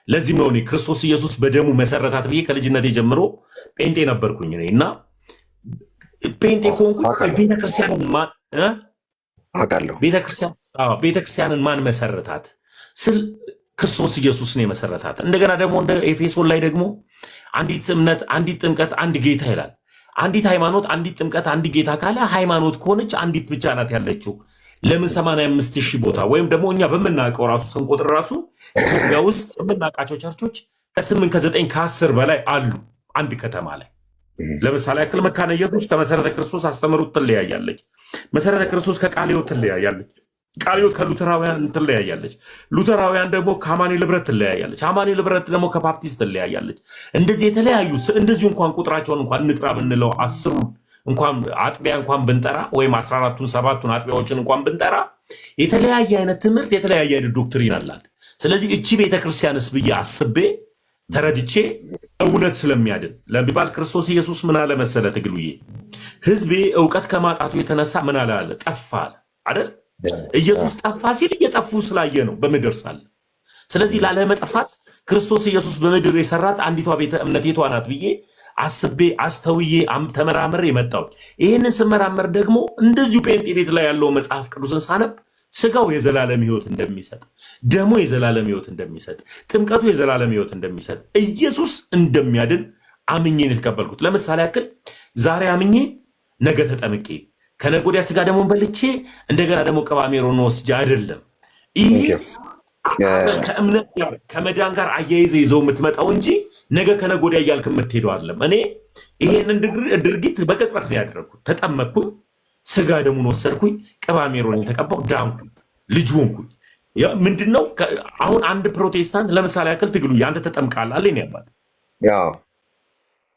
ለዚህም ነው እኔ ክርስቶስ ኢየሱስ በደሙ መሰረታት ብዬ ከልጅነቴ ጀምሮ ጴንጤ ነበርኩኝ እኔ እና ጴንጤ ከሆንኩኝ ቤተክርስቲያንን ማን መሰረታት ስል ክርስቶስ ኢየሱስን የመሰረታት። እንደገና ደግሞ እንደ ኤፌሶን ላይ ደግሞ አንዲት እምነት፣ አንዲት ጥምቀት፣ አንድ ጌታ ይላል። አንዲት ሃይማኖት፣ አንዲት ጥምቀት፣ አንድ ጌታ ካለ ሃይማኖት ከሆነች አንዲት ብቻ ናት ያለችው። ለምን 85,000 ቦታ ወይም ደግሞ እኛ በምናውቀው ራሱ ስንቆጥር ራሱ ኢትዮጵያ ውስጥ የምናውቃቸው ቸርቾች ከ8 ከ9 ከ10 በላይ አሉ አንድ ከተማ ላይ። ለምሳሌ ያክል መካነ ኢየሱስ ከመሰረተ ክርስቶስ አስተምሮት ትለያያለች። መሰረተ ክርስቶስ ከቃለ ሕይወት ትለያያለች። ቃለ ሕይወት ከሉተራውያን ትለያያለች። ሉተራውያን ደግሞ ከአማኑኤል ኅብረት ትለያያለች። አማኑኤል ኅብረት ደግሞ ከባፕቲስት ትለያያለች። እንደዚህ የተለያዩ እንደዚሁ እንኳን ቁጥራቸውን እንኳን እንጥራ ብንለው 10 እንኳን አጥቢያ እንኳን ብንጠራ ወይም 14ቱን 7ቱን አጥቢያዎችን እንኳን ብንጠራ የተለያየ አይነት ትምህርት የተለያየ አይነት ዶክትሪን አላት። ስለዚህ እቺ ቤተክርስቲያንስ ብዬ አስቤ ተረድቼ እውነት ስለሚያድን ለሚባል ክርስቶስ ኢየሱስ ምን አለ መሰለ ትግሉዬ፣ ህዝቤ እውቀት ከማጣቱ የተነሳ ምን አለ ጠፋ አይደል? ኢየሱስ ጠፋ ሲል እየጠፉ ስላየ ነው በምድር ሳለ። ስለዚህ ላለመጥፋት ክርስቶስ ኢየሱስ በምድር የሰራት አንዲቷ ቤተ እምነት የቷ ናት ብዬ አስቤ አስተውዬ ተመራመር የመጣው። ይህንን ስመራመር ደግሞ እንደዚሁ ጴንጤ ቤት ላይ ያለው መጽሐፍ ቅዱስን ሳነብ ስጋው የዘላለም ህይወት እንደሚሰጥ፣ ደሙ የዘላለም ህይወት እንደሚሰጥ፣ ጥምቀቱ የዘላለም ህይወት እንደሚሰጥ፣ ኢየሱስ እንደሚያድን አምኜ ነው የተቀበልኩት። ለምሳሌ ያክል ዛሬ አምኜ ነገ ተጠምቄ ከነገ ወዲያ ስጋ ደግሞ በልቼ እንደገና ደግሞ ቀባሜሮን ወስጄ አይደለም። ይሄ ከእምነት ጋር ከመዳን ጋር አያይዘ ይዘው የምትመጣው እንጂ ነገ ከነገ ወዲያ እያልክ የምትሄደው አይደለም። እኔ ይሄንን ድርጊት በቅጽበት ነው ያደረግኩት። ተጠመቅኩኝ፣ ስጋ ደሙን ወሰድኩኝ፣ ቀባሜሮን የተቀባው ዳንኩኝ፣ ልጅ ሆንኩኝ። ምንድነው አሁን አንድ ፕሮቴስታንት ለምሳሌ ያክል ትግሉ አንተ ተጠምቃለህ አለ እኔ አባት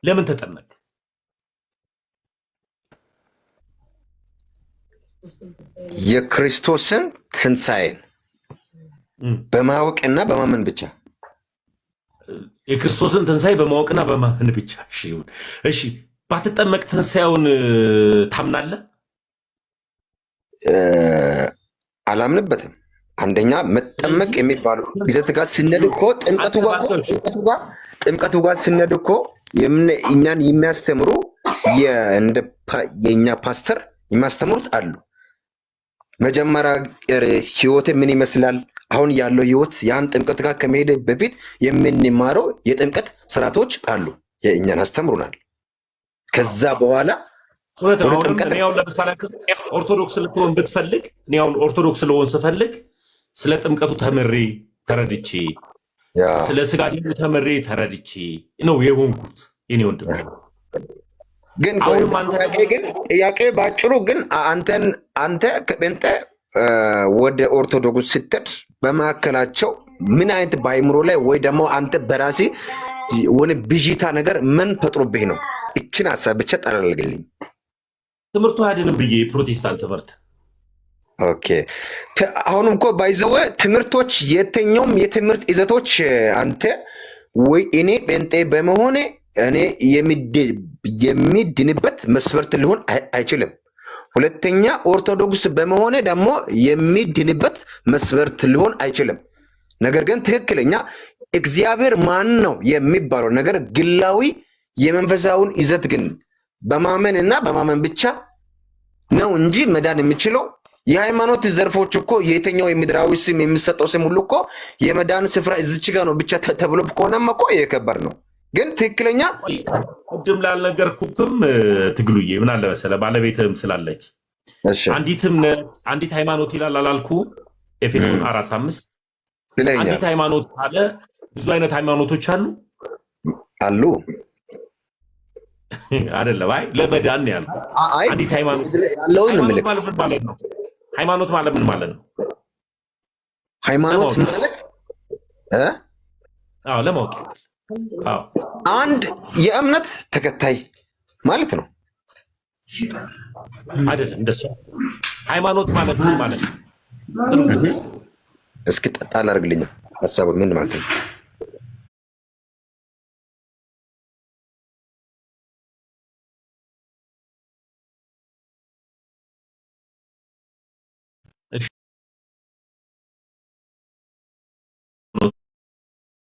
ለምን ተጠመቅ? የክርስቶስን ትንሣኤን በማወቅና በማመን ብቻ። የክርስቶስን ትንሣኤ በማወቅና በማመን ብቻ። እሺ ባትጠመቅ ትንሣኤውን ታምናለህ? አላምንበትም። አንደኛ መጠመቅ የሚባለው ይዘት ጋር ስነድ እኮ ጥምቀቱ ጋር ስነድ እኮ እኛን የሚያስተምሩ የእኛ ፓስተር የሚያስተምሩት አሉ። መጀመሪያ ህይወት ምን ይመስላል፣ አሁን ያለው ህይወት ያን ጥምቀት ጋር ከመሄድ በፊት የምንማረው የጥምቀት ስርዓቶች አሉ፣ የእኛን አስተምሩናል። ከዛ በኋላ ለምሳሌ ኦርቶዶክስ ልትሆን ብትፈልግ እኔ አሁን ኦርቶዶክስ ልሆን ስፈልግ ስለ ጥምቀቱ ተምሬ ተረድቼ ስለ ስጋ ደግሞ ተምሬ ተረድቼ ነው የሆንኩት። የኔ ወንድም ግን ጥያቄ ባጭሩ ግን አንተ ከጴንጤ ወደ ኦርቶዶክስ ስትሄድ በመካከላቸው ምን አይነት በአይምሮ ላይ ወይ ደግሞ አንተ በራሲ ወነ ብዥታ ነገር ምን ፈጥሮብህ ነው? እችን ሀሳብ ብቻ ጠራልግልኝ። ትምህርቱ አይደለም ብዬ ፕሮቴስታንት ትምህርት ኦኬ። አሁንም እኮ ባይዘው ትምህርቶች የትኛውም የትምህርት ይዘቶች አንተ ወይ እኔ ጴንጤ በመሆኔ እኔ የሚድንበት መስፈርት ሊሆን አይችልም። ሁለተኛ ኦርቶዶክስ በመሆኔ ደግሞ የሚድንበት መስፈርት ሊሆን አይችልም። ነገር ግን ትክክለኛ እግዚአብሔር ማን ነው የሚባለው ነገር ግላዊ የመንፈሳውን ይዘት ግን በማመን እና በማመን ብቻ ነው እንጂ መዳን የሚችለው የሃይማኖት ዘርፎች እኮ የትኛው የምድራዊ ስም የሚሰጠው ስም ሁሉ እኮ የመዳን ስፍራ እዚች ጋር ነው ብቻ ተብሎ ከሆነም እኮ የከበር ነው። ግን ትክክለኛ ቅድም ላልነገርኩህም ትግሉዬ ምን አለ መሰለህ ባለቤትህም ስላለች አንዲት ሃይማኖት ይላል አላልኩ? ኤፌሶን 4:5 አንዲት ሃይማኖት አለ። ብዙ አይነት ሃይማኖቶች አሉ አይደለም? አይ ለመዳን ነው ያልኩህ። አንዲት ሃይማኖት ማለት ነው። ሃይማኖት ማለት ምን ማለት ነው? ሃይማኖት ማለት ለማወቅ አንድ የእምነት ተከታይ ማለት ነው አይደለም? እንደሱ ሃይማኖት ማለት ምን ማለት ነው? እስኪ ጣል አድርግልኝ ሀሳቡን ምን ማለት ነው?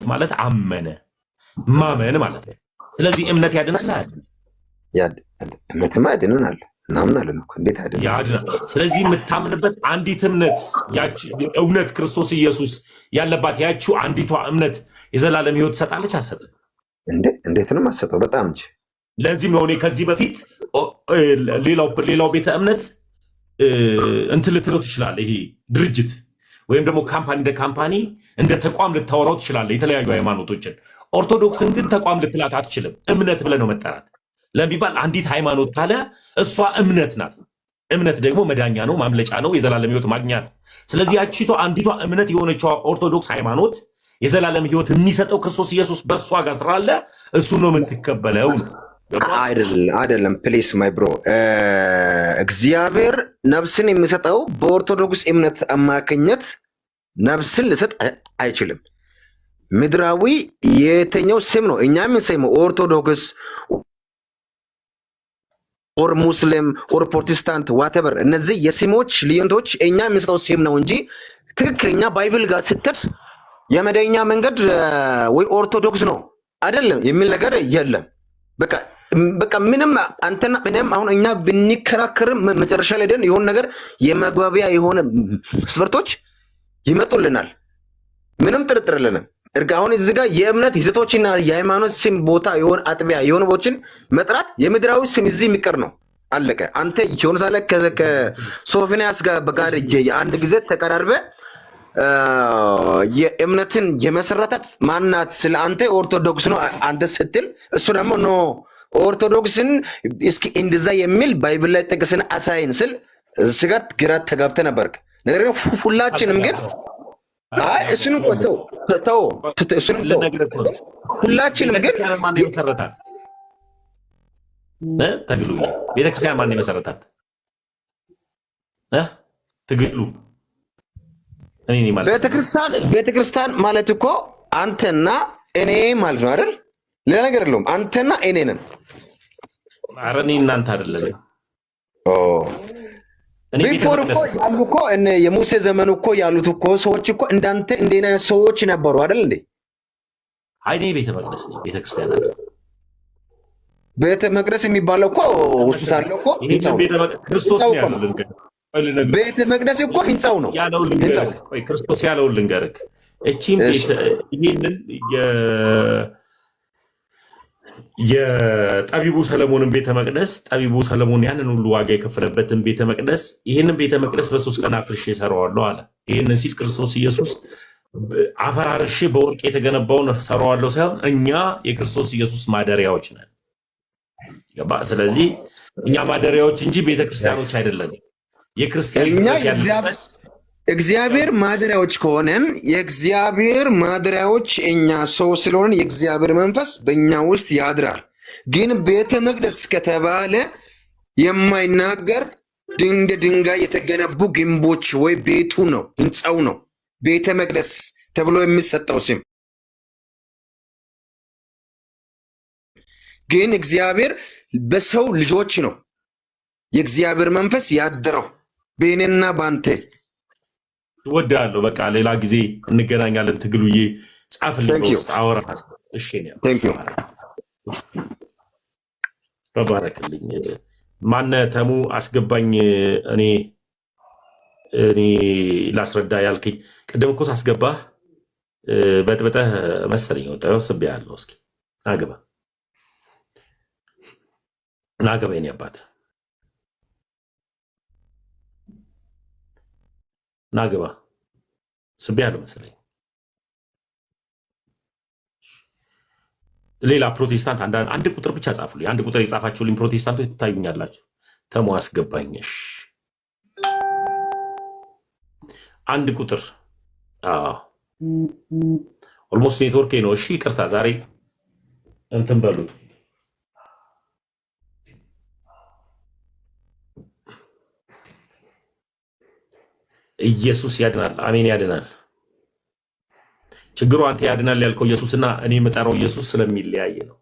ማለት አመነ ማመን ማለት ነው። ስለዚህ እምነት ያድናል። እምነትማ ያድናል እናምናለን እኮ እንዴት ያድናል? ስለዚህ የምታምንበት አንዲት እውነት ክርስቶስ ኢየሱስ ያለባት ያቺው አንዲቷ እምነት የዘላለም ሕይወት ትሰጣለች አትሰጥም? እንዴት ነው የማትሰጠው? በጣም እንጂ። ለዚህም ነው እኔ ከዚህ በፊት ሌላው ቤተ እምነት እንትን ልትለው ትችላለህ። ይሄ ድርጅት ወይም ደግሞ ካምፓኒ እንደ ካምፓኒ እንደ ተቋም ልታወራው ትችላለህ፣ የተለያዩ ሃይማኖቶችን። ኦርቶዶክስን ግን ተቋም ልትላት አትችልም። እምነት ብለህ ነው መጠራት ለሚባል አንዲት ሃይማኖት ካለ እሷ እምነት ናት። እምነት ደግሞ መዳኛ ነው፣ ማምለጫ ነው፣ የዘላለም ሕይወት ማግኛ ነው። ስለዚህ ያቺቷ አንዲቷ እምነት የሆነችው ኦርቶዶክስ ሃይማኖት የዘላለም ሕይወት የሚሰጠው ክርስቶስ ኢየሱስ በእሷ ጋር ስላለ እሱ ነው የምትቀበለው። አይደለም ፕሊስ ማይ ብሮ። እግዚአብሔር ነፍስን የሚሰጠው በኦርቶዶክስ እምነት አማካኝነት ነፍስን ልሰጥ አይችልም። ምድራዊ የተኛው ስም ነው እኛ የምንሰይመው ኦርቶዶክስ ኦር ሙስሊም ኦር ፕሮቴስታንት ዋቴቨር፣ እነዚህ የስሞች ልዩነቶች እኛ የምንሰጠው ስም ነው እንጂ ትክክለኛ ባይብል ጋር ስትሄድ የመደኛ መንገድ ወይ ኦርቶዶክስ ነው አይደለም የሚል ነገር የለም። በቃ ምንም አንተና እኔም አሁን እኛ ብንከራከርም መጨረሻ ላይ ደን የሆነ ነገር የመግባቢያ የሆነ መስፈርቶች ይመጡልናል። ምንም ጥርጥር የለንም። አሁን እዚህ ጋር የእምነት ይዘቶችና የሃይማኖት ስም ቦታ የሆነ አጥቢያ የሆነ ቦችን መጥራት የምድራዊ ስም እዚህ የሚቀር ነው። አለቀ። አንተ የሆነ ሳለ ከሶፎንያስ ጋር በጋር አንድ ጊዜ ተቀራርበ የእምነትን የመሰረታት ማናት ስለ አንተ ኦርቶዶክስ ነው አንተ ስትል እሱ ደግሞ ኖ ኦርቶዶክስን እስኪ እንደዛ የሚል ባይብል ላይ ጥቅስን አሳይን ስል ስጋት ግራ ተጋብተ ነበርክ። ነገር ግን ሁላችንም ግን እሱን ተው ሁላችንም ግን ትግሉ ቤተክርስቲያን ማን የመሰረታት? ትግሉ ቤተክርስቲያን ማለት እኮ አንተና እኔ ማለት ነው አይደል? ሌላ ነገር የለውም። አንተና እኔ ነን። ኧረ እኔ እናንተ አይደለም። ቢፎር እኮ ያሉ እኮ የሙሴ ዘመን እኮ ያሉት እኮ ሰዎች እኮ እንዳንተ እንደና ሰዎች ነበሩ አይደል እንዴ? አይ እኔ ቤተ መቅደስ ነኝ፣ ቤተክርስቲያን አለ። ቤተ መቅደስ የሚባለው እኮ ውስጥ አለው እኮ ክርስቶስ ነው ያለው። ቤተ መቅደስ እኮ ህንጻው ነው ያለው። ቆይ ክርስቶስ ያለው ልንገርህ። እቺም ይሄንን የጠቢቡ ሰለሞንን ቤተ መቅደስ ጠቢቡ ሰለሞን ያንን ሁሉ ዋጋ የከፈለበትን ቤተ መቅደስ ይህንን ቤተ መቅደስ በ3 ቀን አፍርሼ እሰራዋለሁ አለ። ይህንን ሲል ክርስቶስ ኢየሱስ አፈራርሼ በወርቅ የተገነባውን እሰራዋለሁ ሳይሆን እኛ የክርስቶስ ኢየሱስ ማደሪያዎች ነን። ገባ? ስለዚህ እኛ ማደሪያዎች እንጂ ቤተክርስቲያኖች አይደለንም። የክርስቲያን እኛ እግዚአብሔር ማደሪያዎች ከሆነን የእግዚአብሔር ማደሪያዎች እኛ ሰው ስለሆነን የእግዚአብሔር መንፈስ በእኛ ውስጥ ያድራል። ግን ቤተ መቅደስ ከተባለ የማይናገር እንደ ድንጋይ የተገነቡ ግንቦች ወይ ቤቱ ነው ህንፃው ነው ቤተ መቅደስ ተብሎ የሚሰጠው ስም። ግን እግዚአብሔር በሰው ልጆች ነው የእግዚአብሔር መንፈስ ያደረው በእኔና ባንተ። እወድሃለሁ። በቃ ሌላ ጊዜ እንገናኛለን። ትግሉዬ ጻፍልኝ በውስጥ አወራለሁ። እሺ ነው። ተባረክልኝ። ማነ ተሙ አስገባኝ። እኔ ላስረዳ ያልከኝ ቅድም እኮ ሳስገባህ በጥብጠህ መሰለኝ ወጣው ስቤያለሁ። እስኪ ናገባ የኔ አባት ናገባ ስቤያለሁ መሰለኝ። ሌላ ፕሮቴስታንት አንድ ቁጥር ብቻ ጻፉልኝ። አንድ ቁጥር የጻፋችሁልኝ ፕሮቴስታንቶች ትታዩኛላችሁ። ተሙ አስገባኝሽ አንድ ቁጥር ኦልሞስት ኔትወርክ ነው። እሺ ይቅርታ ዛሬ እንትን በሉ። ኢየሱስ ያድናል። አሜን ያድናል። ችግሩ አንተ ያድናል ያልከው ኢየሱስና እኔ የምጠራው ኢየሱስ ስለሚለያይ ነው።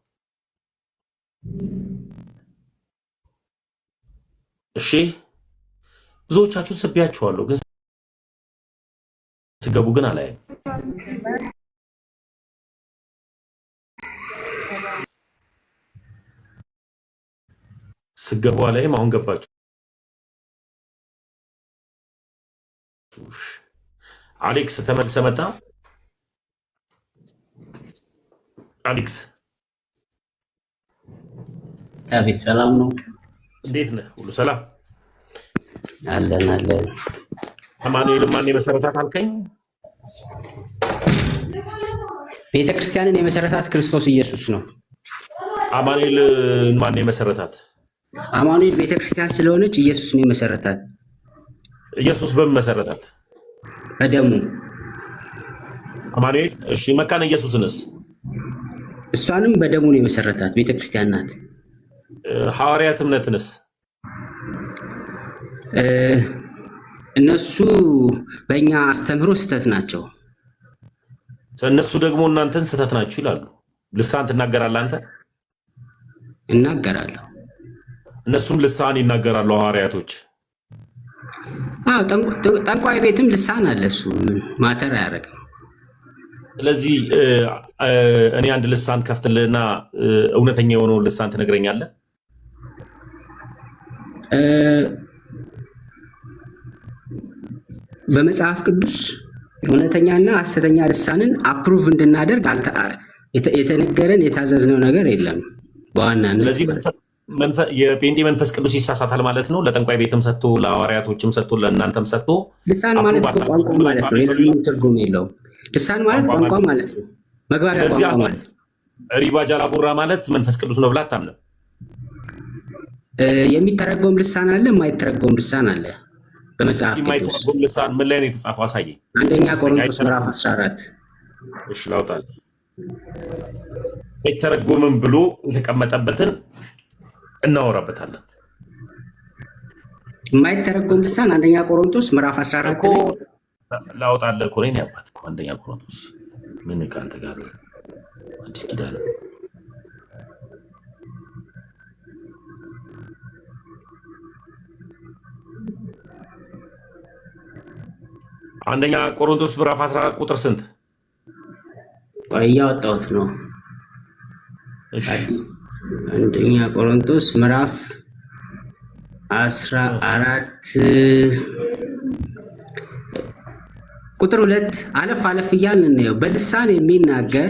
እሺ ብዙዎቻችሁ ስቢያችኋለሁ፣ ግን ስገቡ ግን አላየም። ስገቡ አላየም። አሁን ገባችሁ። አሌክስ ተመልሰ መጣ። አሌክስ አቤት፣ ሰላም ነው? እንዴት ነህ? ሁሉ ሰላም አለን። አማኑኤል ማን የመሰረታት አልከኝ? ቤተክርስቲያንን የመሰረታት ክርስቶስ ኢየሱስ ነው። አማኑኤል ማን የመሰረታት? አማኑኤል ቤተክርስቲያን ስለሆነች ኢየሱስ ነው የመሰረታት። ኢየሱስ በምን መሰረታት? በደሙ። አማኑኤል እሺ፣ መካነ ኢየሱስንስ? እሷንም በደሙ ነው የመሰረታት። ቤተክርስቲያን ናት። ሐዋርያት እምነትንስ? እነሱ በእኛ አስተምህሮ ስህተት ናቸው። እነሱ ደግሞ እናንተን ስህተት ናችሁ ይላሉ። ልሳን ትናገራለህ አንተ? እናገራለሁ። እነሱም ልሳን ይናገራሉ ሐዋርያቶች። ጠንቋይ ቤትም ልሳን አለ። እሱ ማተር አያደርግም። ስለዚህ እኔ አንድ ልሳን ከፍትልህና እውነተኛ የሆነውን ልሳን ትነግረኛለህ? በመጽሐፍ ቅዱስ እውነተኛና ሐሰተኛ ልሳንን አፕሩቭ እንድናደርግ የተነገረን የታዘዝነው ነገር የለም በዋናነት። ስለዚህ የጴንጤ መንፈስ ቅዱስ ይሳሳታል ማለት ነው። ለጠንቋይ ቤትም ሰጥቶ ለሐዋርያቶችም ሰጥቶ ለእናንተም ሰጥቶ። ልሳን ማለት ቋንቋ ማለት ነው። ሌላ ምንም ትርጉም የለውም። ልሳን ማለት ቋንቋ ማለት ነው። መግባቢያ ቋንቋ ማለት። ሪባ ጃላቡራ ማለት መንፈስ ቅዱስ ነው ብላ አታምንም? የሚተረጎም ልሳን አለ፣ የማይተረጎም ልሳን አለ። በመጽሐፍ ቅዱስ የማይተረጎም ልሳን ምን ላይ ነው የተጻፈው? አሳየኝ። አንደኛ ቆሮንቶስ ምዕራፍ 14። እሺ ላውጣል። አይተረጎምም ብሎ የተቀመጠበትን እናወራበታለን። የማይተረጎም ልሳን አንደኛ ቆሮንቶስ ምዕራፍ 14 ላውጣልህ እኮ ነኝ ያባት እኮ አንደኛ ቆሮንቶስ ምን ከአንተ ጋር አዲስ ኪዳን አንደኛ ቆሮንቶስ ምዕራፍ 14 ቁጥር ስንት? እያወጣሁት ነው። አንደኛ ቆሮንቶስ ምዕራፍ 14 ቁጥር 2 አለፍ አለፍ እያልን ነው። በልሳን የሚናገር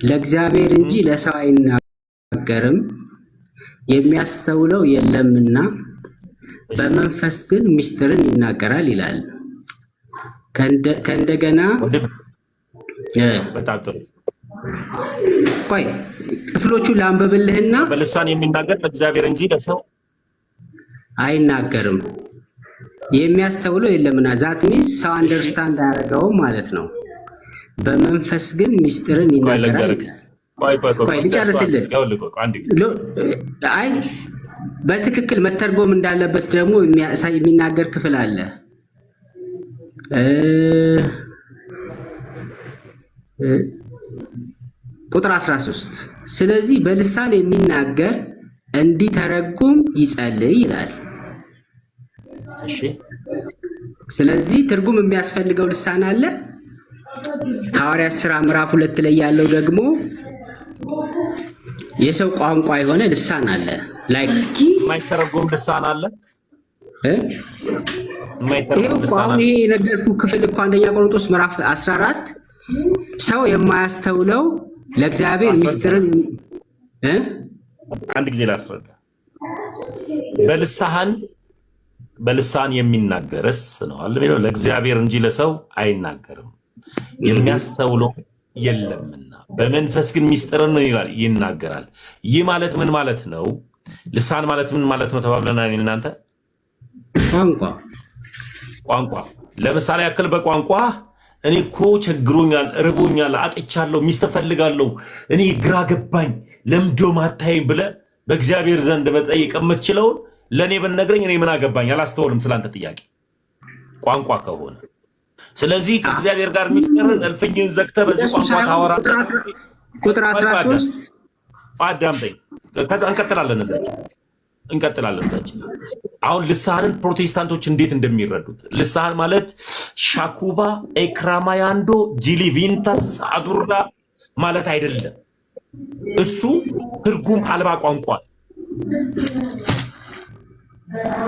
ለእግዚአብሔር እንጂ ለሰው አይናገርም፣ የሚያስተውለው የለምና በመንፈስ ግን ምስጢርን ይናገራል ይላል። ከእንደገና በጣም ጥሩ ቆይ ክፍሎቹን ላንብብልህና በልሳን የሚናገር ለእግዚአብሔር እንጂ ለሰው አይናገርም። የሚያስተውለው የለምና ዛት ሚንስ ሰው አንደርስታንድ አያደርገውም ማለት ነው። በመንፈስ ግን ምስጢርን ይናገራል። ቆይ ልጨርስልህ። አይ በትክክል መተርጎም እንዳለበት ደግሞ የሚናገር ክፍል አለ። ቁጥር 13 ስለዚህ በልሳን የሚናገር እንዲተረጉም ይጸልይ ይላል። እሺ ስለዚህ ትርጉም የሚያስፈልገው ልሳን አለ። ሐዋርያት ሥራ ምዕራፍ 2 ላይ ያለው ደግሞ የሰው ቋንቋ የሆነ ልሳን አለ። ላይክ የማይተረጎም ልሳን አለ። ይሄ የነገርኩህ ክፍል እኮ አንደኛ ቆሮንቶስ ምዕራፍ 14 ሰው የማያስተውለው ለእግዚአብሔር ምስጢርን አንድ ጊዜ ላስረዳ። በልሳን የሚናገርስ ነው አለ የሚለው ለእግዚአብሔር እንጂ ለሰው አይናገርም፣ የሚያስተውለው የለምና በመንፈስ ግን ምስጢርን ይላል ይናገራል። ይህ ማለት ምን ማለት ነው? ልሳን ማለት ምን ማለት ነው ተባብለናል እናንተ? ቋንቋ ለምሳሌ ያክል በቋንቋ እኔ እኮ ቸግሮኛል፣ ርቦኛል፣ አጥቻለሁ፣ ሚስት እፈልጋለሁ፣ እኔ ግራ ገባኝ፣ ለምዶ ማታየኝ ብለህ በእግዚአብሔር ዘንድ መጠየቅ የምትችለውን ለእኔ ብትነግረኝ እኔ ምን አገባኝ? አላስተውልም ስላንተ ጥያቄ ቋንቋ ከሆነ። ስለዚህ ከእግዚአብሔር ጋር ሚስጥርን እልፍኝን ዘግተህ በዚህ ቋንቋ ታወራ። ቁጥር 13 አዳምጠኝ፣ ከዛ እንቀጥላለን። አሁን ልሳንን ፕሮቴስታንቶች እንዴት እንደሚረዱት ልሳን ማለት ሻኩባ ኤክራማያንዶ ጂሊቪንታስ አዱራ ማለት አይደለም። እሱ ትርጉም አልባ ቋንቋ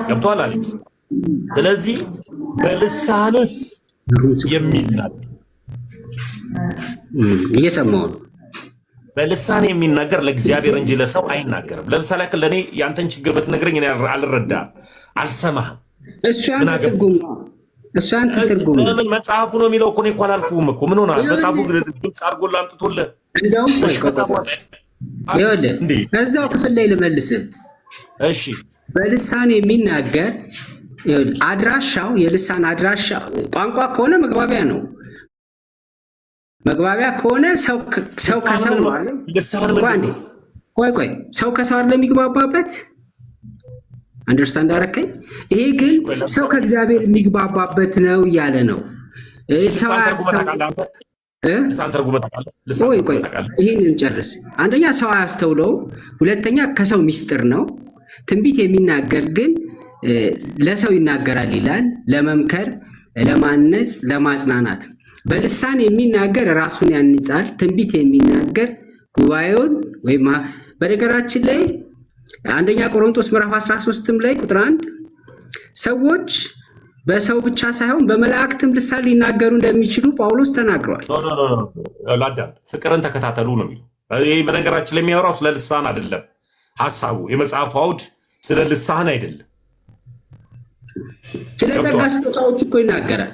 ገብቷል አሌክስ። ስለዚህ በልሳንስ የሚናገር እየሰማሁ ነው። በልሳን የሚናገር ለእግዚአብሔር እንጂ ለሰው አይናገርም። ለምሳሌ ያክል ለእኔ ያንተን ችግር ብትነግረኝ እኔ አልረዳም፣ አልሰማህም። እሱ ያንተ ትርጉም ነው። መጽሐፉ ነው የሚለው እኮ እኔ እኮ አላልኩህም እኮ። ምን ሆናል? መጽሐፉ ግልጽ አድርጎልህ አምጥቶልህ እንደውም ከዛው ክፍል ላይ ልመልስህ። እሺ በልሳን የሚናገር አድራሻው የልሳን አድራሻ ቋንቋ ከሆነ መግባቢያ ነው። መግባቢያ ከሆነ ሰው ከሰው ነው አይደል? ቆይ ሰው ከሰው አይደል የሚግባባበት? አንደርስታንድ አደረከኝ? ይሄ ግን ሰው ከእግዚአብሔር የሚግባባበት ነው እያለ ነው። ሰው ይሄን እንጨርስ። አንደኛ ሰው አያስተውለው፣ ሁለተኛ ከሰው ሚስጥር ነው። ትንቢት የሚናገር ግን ለሰው ይናገራል ይላል፣ ለመምከር፣ ለማነጽ፣ ለማጽናናት። በልሳን የሚናገር ራሱን ያንጻል። ትንቢት የሚናገር ጉባኤውን ወይም በነገራችን ላይ አንደኛ ቆሮንቶስ ምዕራፍ 13 ላይ ቁጥር 1 ሰዎች በሰው ብቻ ሳይሆን በመላእክትም ልሳን ሊናገሩ እንደሚችሉ ጳውሎስ ተናግሯል። ፍቅርን ተከታተሉ ነው የሚለው። ይህ በነገራችን ላይ የሚያወራው ስለ ልሳን አይደለም። ሀሳቡ የመጽሐፉ አውድ ስለ ልሳን አይደለም። ስለ ጸጋ ስጦታዎች እኮ ይናገራል።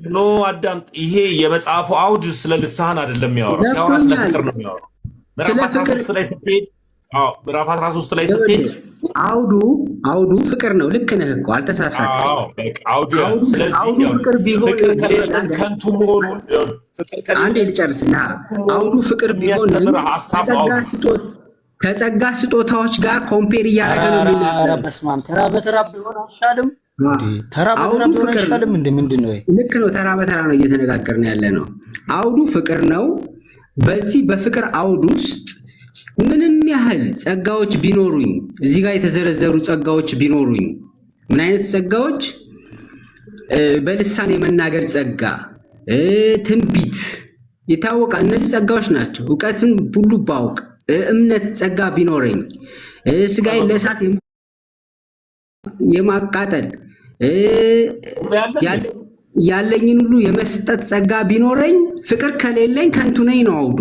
ኖ አዳምጥ። ይሄ የመጽሐፉ አውድ ስለ ልሳን አይደለም የሚያወራው። ሲያወራ ስለ ፍቅር ነው የሚያወራው። ምዕራፍ 13 ላይ ስትሄድ አውዱ ፍቅር ነው። ልክ ነህ እኮ አልተሳሳትክም። አውዱ ፍቅር ቢሆን ከንቱ መሆኑን አንዴ ልጨርስልህ። አውዱ ፍቅር ቢሆን ከጸጋ ስጦታዎች ጋር ኮምፔር እያደረገ ነው የሚናገረው። ተራ በተራ ቢሆን አይሻልም? ተራ በተራ ቢሆን አይሻልም? ምንድን ነው? ልክ ነው። ተራ በተራ ነው እየተነጋገርን ያለ ነው። አውዱ ፍቅር ነው። በዚህ በፍቅር አውድ ውስጥ ምንም ያህል ጸጋዎች ቢኖሩኝ፣ እዚህ ጋር የተዘረዘሩ ጸጋዎች ቢኖሩኝ፣ ምን አይነት ጸጋዎች? በልሳን የመናገር ጸጋ፣ ትንቢት ይታወቃል። እነዚህ ጸጋዎች ናቸው። እውቀትን ሁሉ ባውቅ፣ እምነት ጸጋ ቢኖረኝ፣ ስጋዬን ለእሳት የማቃጠል ያለኝን ሁሉ የመስጠት ጸጋ ቢኖረኝ፣ ፍቅር ከሌለኝ ከንቱ ነኝ ነው አውዱ።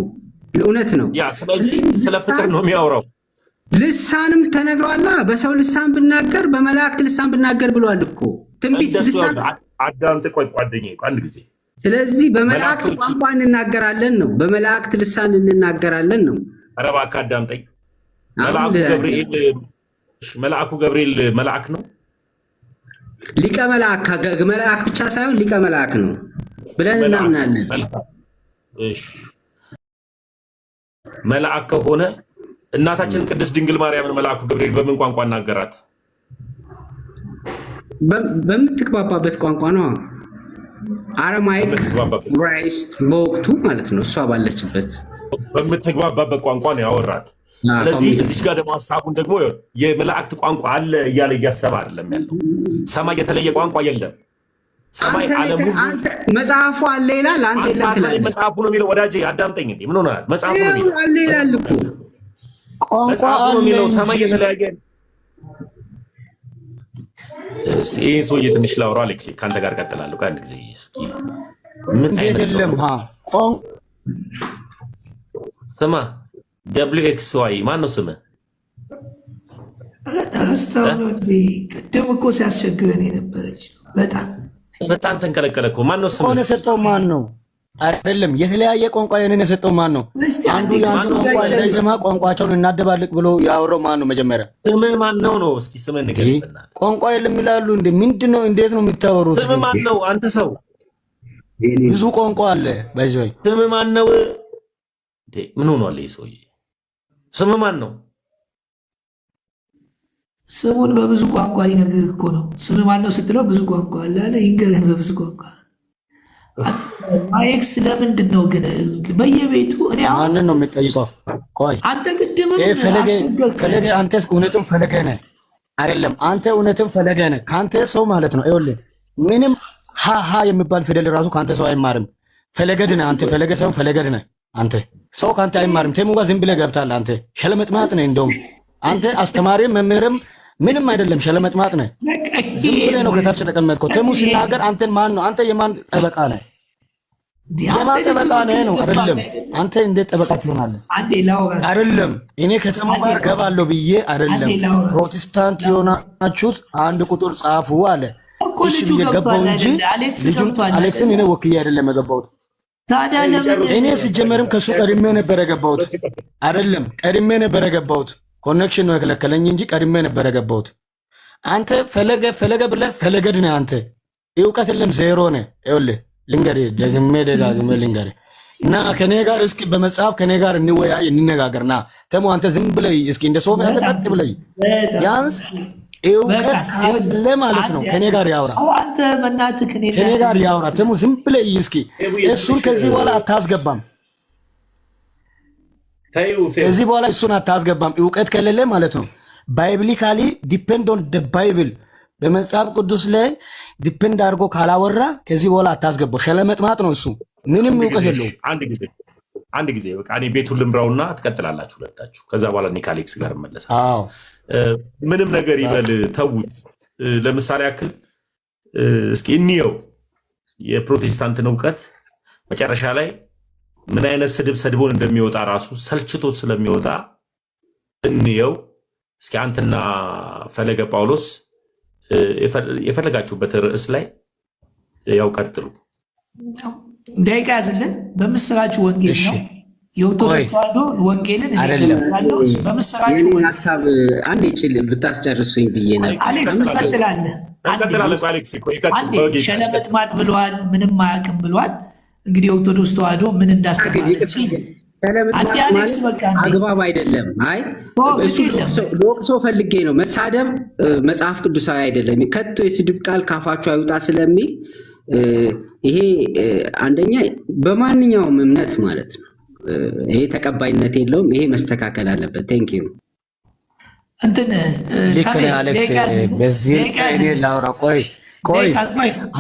እውነት ነው። ስለዚህ ስለ ፍቅር ነው የሚያወራው። ልሳንም ተነግሯላ። በሰው ልሳን ብናገር፣ በመላእክት ልሳን ብናገር ብሏል እኮ። ትንቢት ልሳን አዳምጥ። ቆይ ጓደኛዬ አንድ ጊዜ ስለዚህ በመላእክት ቋንቋ እንናገራለን ነው። በመላእክት ልሳን እንናገራለን ነው። ኧረ እባክህ አዳምጠኝ። መልአኩ ገብርኤል መልአክ ነው። ሊቀ መልአክ መልአክ ብቻ ሳይሆን ሊቀ መልአክ ነው ብለን እናምናለን። እሺ መልአክ ከሆነ እናታችን ቅድስት ድንግል ማርያምን መልአኩ ገብርኤል በምን ቋንቋ እናገራት? በምትግባባበት ቋንቋ ነው። አረማይክ ዕብራይስጥ በወቅቱ ማለት ነው። እሷ ባለችበት በምትግባባበት ቋንቋ ነው ያወራት። ስለዚህ እዚች ጋር ደግሞ ሀሳቡን ደግሞ የመላእክት ቋንቋ አለ እያለ እያሰበ አይደለም ያለው። ሰማይ የተለየ ቋንቋ የለም። ሰማይ ዓለሙ መጽሐፉ አለ ይላል። አንተ የለም ትላለህ። መጽሐፉ ነው የሚለው። ወዳጄ አዳምጠኝ እንዴ! ምን ሆነሃል? መጽሐፉ ነው የሚለው አለ ይላል እኮ ቋንቋ አለ የሚለው ሰማይ የተለያየ። ይሄን ሰውዬ ትንሽ ላውራው። አሌክስ ከአንተ ጋር ቀጥላለሁ ከአንድ ጊዜ እስኪ ምን አይደለም ስማ WXY ማን ነው ስምህ? ቅድም እኮ ሲያስቸግረን የነበረች በጣም ተንቀለቀለ እኮ። ማን ነው ስምህ? ሆነ ሰጠው ማን ነው? አይደለም የተለያየ ቋንቋ የኔን የሰጠው ማን ነው? አንዱ ያንዱ ቋንቋ እንዳይሰማ ቋንቋቸውን እናደባልቅ ብሎ ያወራው ማን ነው? መጀመሪያ ስምህ ማን ነው ነው? እስኪ ስምህ ንገረኝ። ቋንቋ የለም ይላሉ እንዴ? ምንድነው? እንዴት ነው የምታወሩት? ስምህ ማን ነው? አንተ ሰው ብዙ ቋንቋ አለ ባይዘይ። ስምህ ማን ነው? ምን ሆኗል ይሄ ሰውዬ? ስም ማን ነው? ስሙን በብዙ ቋንቋ ሊነግርህ እኮ ነው። ስም ማን ነው ስትለው ብዙ ቋንቋ አለ አለ ይንገረን በብዙ ቋንቋ። ማይክስ ለምንድን ነው ግን በየቤቱ እኔ አሁን ማንን ነው የምጠይቀው? ቆይ አንተ ቅድም ፈለገ አንተስ እውነትም ፈለገ ነህ አይደለም? አንተ እውነትም ፈለገ ነህ። ካንተ ሰው ማለት ነው። ይኸውልህ ምንም ሃሃ የሚባል ፊደል ራሱ ካንተ ሰው አይማርም። ፈለገድ ነህ አንተ። ፈለገ ሰው ፈለገድ ነህ አንተ። ሰው ካንተ አይማርም። ቴሙ ጋር ዝም ብለህ ገብታለህ አንተ። ሸለመጥማጥ ነህ። እንደውም አንተ አስተማሪም መምህርም ምንም አይደለም። ሸለመጥማጥ ነህ። ዝም ብለህ ነው ከታች ተቀመጥከው። ቴሙ ሲናገር አንተን ማን ነው? አንተ የማን ጠበቃ ነህ? የማን ጠበቃ ነህ ነው? አይደለም አንተ እንዴት ጠበቃ ትሆናለህ? አይደለም እኔ ከተማ ጋር ገባለሁ ብዬ አይደለም። ፕሮቴስታንት የሆናችሁት አንድ ቁጥር ጻፉ አለ። እሺ ብዬ ገባሁ እንጂ ልጁን አሌክስን እኔ ወክዬ አይደለም የገባሁት። ታዲያ ለምን እኔ ሲጀመርም ከሱ ቀድሜ ነበር የገባሁት። አይደለም ቀድሜ ነበር የገባሁት። ኮኔክሽን ነው የከለከለኝ እንጂ ቀድሜ ነበር የገባሁት። አንተ ፈለገ ብለህ ፈለገድ ነህ አንተ። እውቀት የለም ዜሮ ነህ። ይኸውልህ ልንገርህ፣ ደግሜ ደጋግሜ ልንገርህ እና ከኔ ጋር እስኪ በመጽሐፍ ከኔ ጋር እንወያይ እንነጋገርና ተሙ አንተ ዝም ብለህ እስኪ እንደ ሶፋ ያለ ጸጥ ብለህ ያንስ እውቀት ካለ ማለት ነው ከኔ ጋር ያውራ። አንተ በእናትህ ከኔ ጋር ያውራ። ተሙ ዝም ብለህ እስኪ እሱን ከዚህ በኋላ አታስገባም። ከዚህ በኋላ እሱን አታስገባም። እውቀት ከሌለ ማለት ነው ባይብሊካሊ ዲፔንድ ኦን ደ ባይብል በመጽሐፍ ቅዱስ ላይ ዲፔንድ አድርጎ ካላወራ ከዚህ በኋላ አታስገባው። ሸለመጥማጥ ነው እሱ። ምንም እውቀት የለውም። አንድ ጊዜ በቃ እኔ ቤቱን ልምራውና ትቀጥላላችሁ ሁለታችሁ። ከዛ በኋላ እኔ ከአሌክስ ጋር እመለሳለሁ። አዎ ምንም ነገር ይበል ተውት። ለምሳሌ ያክል እስኪ እንየው የፕሮቴስታንትን እውቀት መጨረሻ ላይ ምን አይነት ስድብ ሰድቦን እንደሚወጣ ራሱ ሰልችቶት ስለሚወጣ እንየው እስኪ። አንተና ፈለገ ጳውሎስ የፈለጋችሁበት ርዕስ ላይ ያው ቀጥሉ። ደቂቃ ያዝልን። በምስራችሁ ወንጌል ነው የኦርቶዶክስ ተዋሕዶ ወንጌልን በምስራቹ ሀሳብ አንድ ይችል ብታስጨርሱኝ ብዬ ነው። አሌክስ እንቀጥላለን። ሸለመጥማጥ ብለዋል፣ ምንም አያውቅም ብለዋል። እንግዲህ ኦርቶዶክስ ተዋሕዶ ምን እንዳስተማረች አሌክስ በቃ አግባብ አይደለም። አይ ለወቅሶ ፈልጌ ነው። መሳደብ መጽሐፍ ቅዱሳዊ አይደለም። ከቶ የስድብ ቃል ካፋችሁ አይውጣ ስለሚል ይሄ አንደኛ በማንኛውም እምነት ማለት ነው ይሄ ተቀባይነት የለውም። ይሄ መስተካከል አለበት። ቴንክ ዩ እንትን ልክ ነህ አሌክስ። በዚህ እኔ ላውራ። ቆይ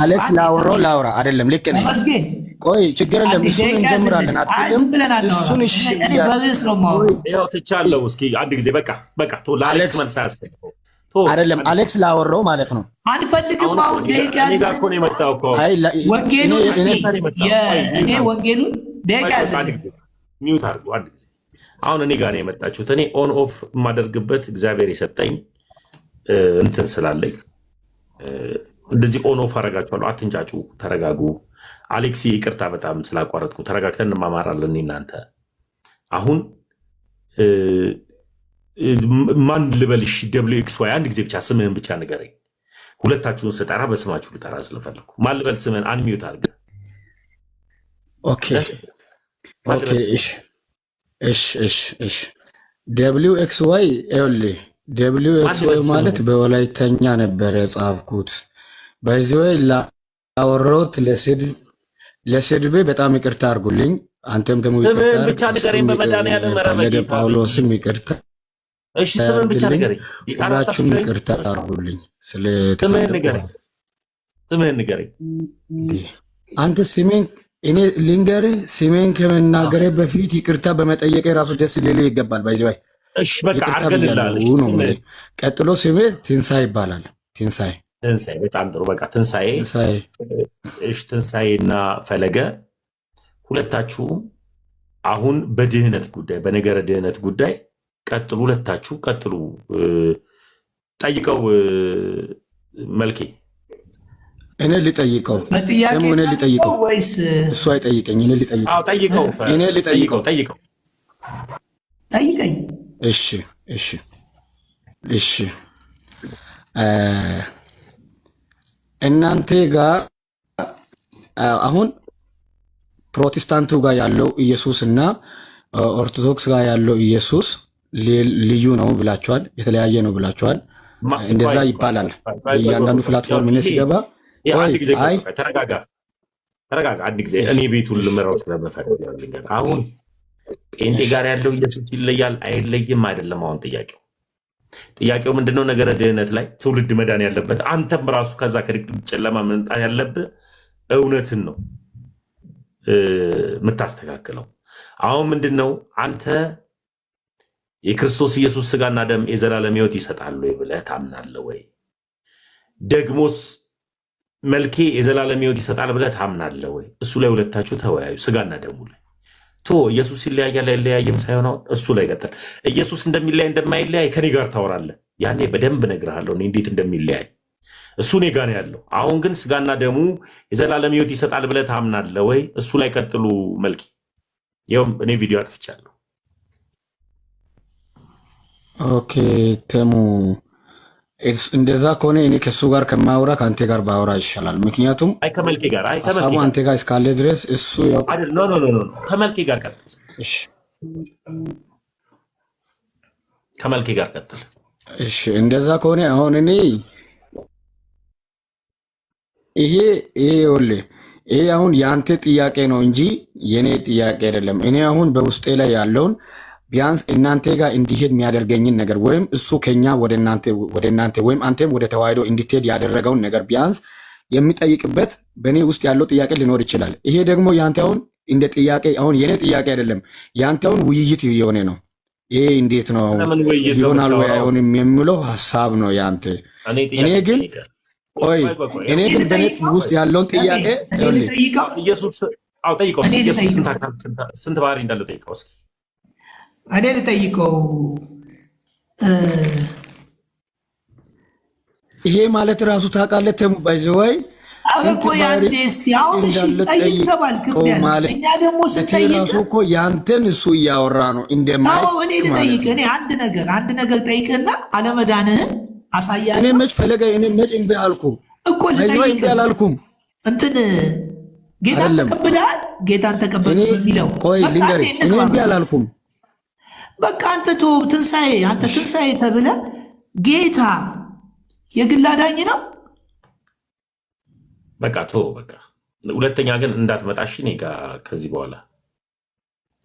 አሌክስ ላውራ አይደለም። ልክ ነህ። ቆይ ችግር የለም። እሱን እንጀምራለን አትልም? እሱን እሺ ይኸው ትቻለሁ። እስኪ አንድ ጊዜ በቃ ቶ ለአሌክስ መልስ አያስፈልገው አይደለም። አሌክስ ላወራው ማለት ነው። አንፈልግም። አሁን ደቂቃ ወንጌሉን ደቂቃ ሚውት አድርጉ። አንድ ጊዜ አሁን እኔ ጋር ነው የመጣችሁት። እኔ ኦን ኦፍ የማደርግበት እግዚአብሔር የሰጠኝ እንትን ስላለኝ እንደዚህ ኦን ኦፍ አደርጋችኋለሁ። አትንጫጩ፣ ተረጋጉ። አሌክሲ ይቅርታ በጣም ስላቋረጥኩ፣ ተረጋግተን እንማማራለን እናንተ። አሁን ማን ልበልሽ? ደብሊው ኤክስ ዋይ አንድ ጊዜ ብቻ ስምህን ብቻ ንገረኝ። ሁለታችሁን ስጠራ በስማችሁ ልጠራ ስለፈለኩ ማን ልበል? ስምህን አንሚዩት አድርገህ። ኦኬ እሺ ደብሊው ኤክስ ዋይ ይኸውልህ፣ ደብሊው ኤክስ ዋይ ማለት በወላይተኛ ነበረ የጻፍኩት። በዚህ ወይ ላወራሁት ለስድቤ በጣም ይቅርታ አድርጉልኝ። አንተም ደግሞ ፈለገ ጳውሎስም ይቅርታ፣ ሁላችሁም ይቅርታ አድርጉልኝ። ስምህን ንገረኝ። አንተ ስሜን እኔ ልንገርህ፣ ስሜን ከመናገሬ በፊት ይቅርታ በመጠየቅ ራሱ ደስ ሊልህ ይገባል። ባይዘይ በቃ አድርገልላለሁ ነው። ቀጥሎ ስሜ ትንሳኤ ይባላል። ትንሳኤ በጣም ጥሩ። በቃ ትንሳኤና ፈለገ ሁለታችሁ አሁን በድህነት ጉዳይ በነገረ ድህነት ጉዳይ ቀጥሉ። ሁለታችሁ ቀጥሉ። ጠይቀው መልኬ። እኔ ልጠይቀው ደግሞ እኔ ልጠይቀው ወይስ እሱ አይጠይቀኝ? እኔ ልጠይቀው። አዎ ጠይቀው። እኔ ልጠይቀው። ጠይቀኝ። እሺ እናንተ ጋር አሁን ፕሮቴስታንቱ ጋር ያለው ኢየሱስ እና ኦርቶዶክስ ጋር ያለው ኢየሱስ ልዩ ነው ብላችኋል፣ የተለያየ ነው ብላችኋል። እንደዛ ይባላል እያንዳንዱ ፕላትፎርም እኔ ሲገባ። ተረጋጋ። አንድ ጊዜ እኔ ቤቱን ልመራው ስለምፈልግ አሁን ጴንጤ ጋር ያለው ኢየሱስ ይለያል አይለይም አይደለም። አሁን ጥያቄው ምንድነው? ነገረ ድህነት ላይ ትውልድ መዳን ያለበት አንተም ራሱ ከዛ ከድቅድቅ ጨለማ መምጣት ያለብህ እውነትን ነው የምታስተካክለው። አሁን ምንድነው አንተ የክርስቶስ ኢየሱስ ስጋና ደም የዘላለም ሕይወት ይሰጣሉ ብለህ ታምናለህ ወይ? ደግሞስ መልኬ የዘላለም ሕይወት ይሰጣል ብለህ ታምናለህ ወይ? እሱ ላይ ሁለታችሁ ተወያዩ። ስጋና ደሙ ላይ ኢየሱስ ይለያያል አይለያይም ሳይሆን እሱ ላይ ቀጥል። ኢየሱስ እንደሚለያይ እንደማይለያይ ከኔ ጋር ታወራለህ። ያኔ በደንብ እነግርሃለሁ እኔ እንዴት እንደሚለያይ። እሱ እኔ ጋር ነው ያለው። አሁን ግን ስጋና ደሙ የዘላለም ሕይወት ይሰጣል ብለህ ታምናለህ ወይ? እሱ ላይ ቀጥሉ መልኬ። ይኸውም እኔ ቪዲዮ አጥፍቻለሁ። ኦኬ ተሙ፣ እንደዛ ከሆነ እኔ ከሱ ጋር ከማውራ ከአንተ ጋር ባወራ ይሻላል። ምክንያቱም ከመልኬ ጋር ሀሳቡ አንተ ጋር እስካለ ድረስ እሱ ከመልኬ ጋር ቀጥል። ከመልኬ ጋር ቀጥል። እሺ እንደዛ ከሆነ አሁን እኔ ይሄ አሁን የአንተ ጥያቄ ነው እንጂ የኔ ጥያቄ አይደለም። እኔ አሁን በውስጤ ላይ ያለውን ቢያንስ እናንተ ጋር እንዲሄድ የሚያደርገኝን ነገር ወይም እሱ ከኛ ወደ እናንተ ወይም አንተም ወደ ተዋህዶ እንድትሄድ ያደረገውን ነገር ቢያንስ የሚጠይቅበት በእኔ ውስጥ ያለው ጥያቄ ሊኖር ይችላል። ይሄ ደግሞ የአንተ አሁን እንደ ጥያቄ አሁን የኔ ጥያቄ አይደለም፣ የአንተ አሁን ውይይት የሆነ ነው። ይሄ እንዴት ነው ይሆናል ወይ አይሆንም የሚለው ሀሳብ ነው የአንተ። እኔ ግን በእኔ ውስጥ ያለውን ጥያቄ ስንት ባህሪ እንዳለው ጠይቀው እስኪ። እኔ ልጠይቀው። ይሄ ማለት ራሱ ታውቃለህ ተሙ ባይዘዋይ ስንት ባህሪ እንዳለ ጠይቀው ማለት ራሱ እኮ ያንተን እሱ እያወራ ነው እንደማይ። እኔ ልጠይቅህ። እኔ አንድ ነገር ጠይቅህና አለመዳንህን አሳያለሁ። እኔ መች ፈለገ እኔ መች እንቢ አልኩ እኮ ልጠይቅህ። እንቢ አላልኩም። እንትን ጌታን ተቀብለሃል? ጌታን ተቀበል የሚለው ቆይ ልንገርህ፣ እኔ እንቢ አላልኩም። በቃ አንተ ትንሣኤ ተብለህ ጌታ የግል አዳኝ ነው። በቃ በቃ ሁለተኛ ግን እንዳትመጣሽ እኔ ጋር ከዚህ በኋላ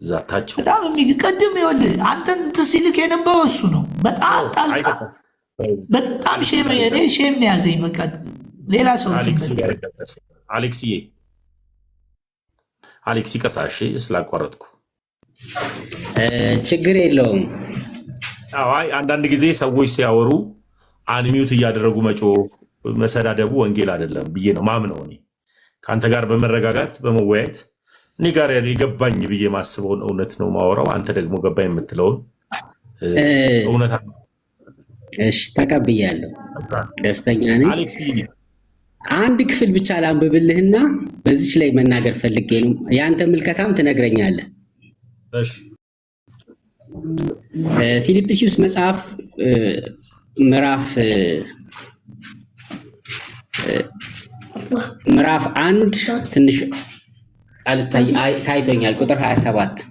ዛታቸው በጣም ቅድም ይኸውልህ አንተን እንትን ሲልክ የነበረው እሱ ነው። በጣም ጣልቃ በጣም ሼም ነው ያዘኝ። በቃ ሌላ ሰው አሌክስ ይቅርታ እሺ ስላቋረጥኩ። ችግር የለውም። አይ አንዳንድ ጊዜ ሰዎች ሲያወሩ አንሚዩት እያደረጉ መጮህ መሰዳደቡ ወንጌል አይደለም ብዬ ነው ማምነው። እኔ ከአንተ ጋር በመረጋጋት በመወያየት እኔ ጋር የገባኝ ብዬ ማስበውን እውነት ነው ማወራው። አንተ ደግሞ ገባኝ የምትለውን እውነት እሺ ተቀብያለሁ። ደስተኛ ነኝ። አንድ ክፍል ብቻ ላንብብልህና በዚች ላይ መናገር ፈልጌ ነው። ያንተ ምልከታም ትነግረኛለህ። እሺ ፊልጵስዩስ መጽሐፍ ምዕራፍ 1 ትንሽ ታይቶኛል። ቁጥር 27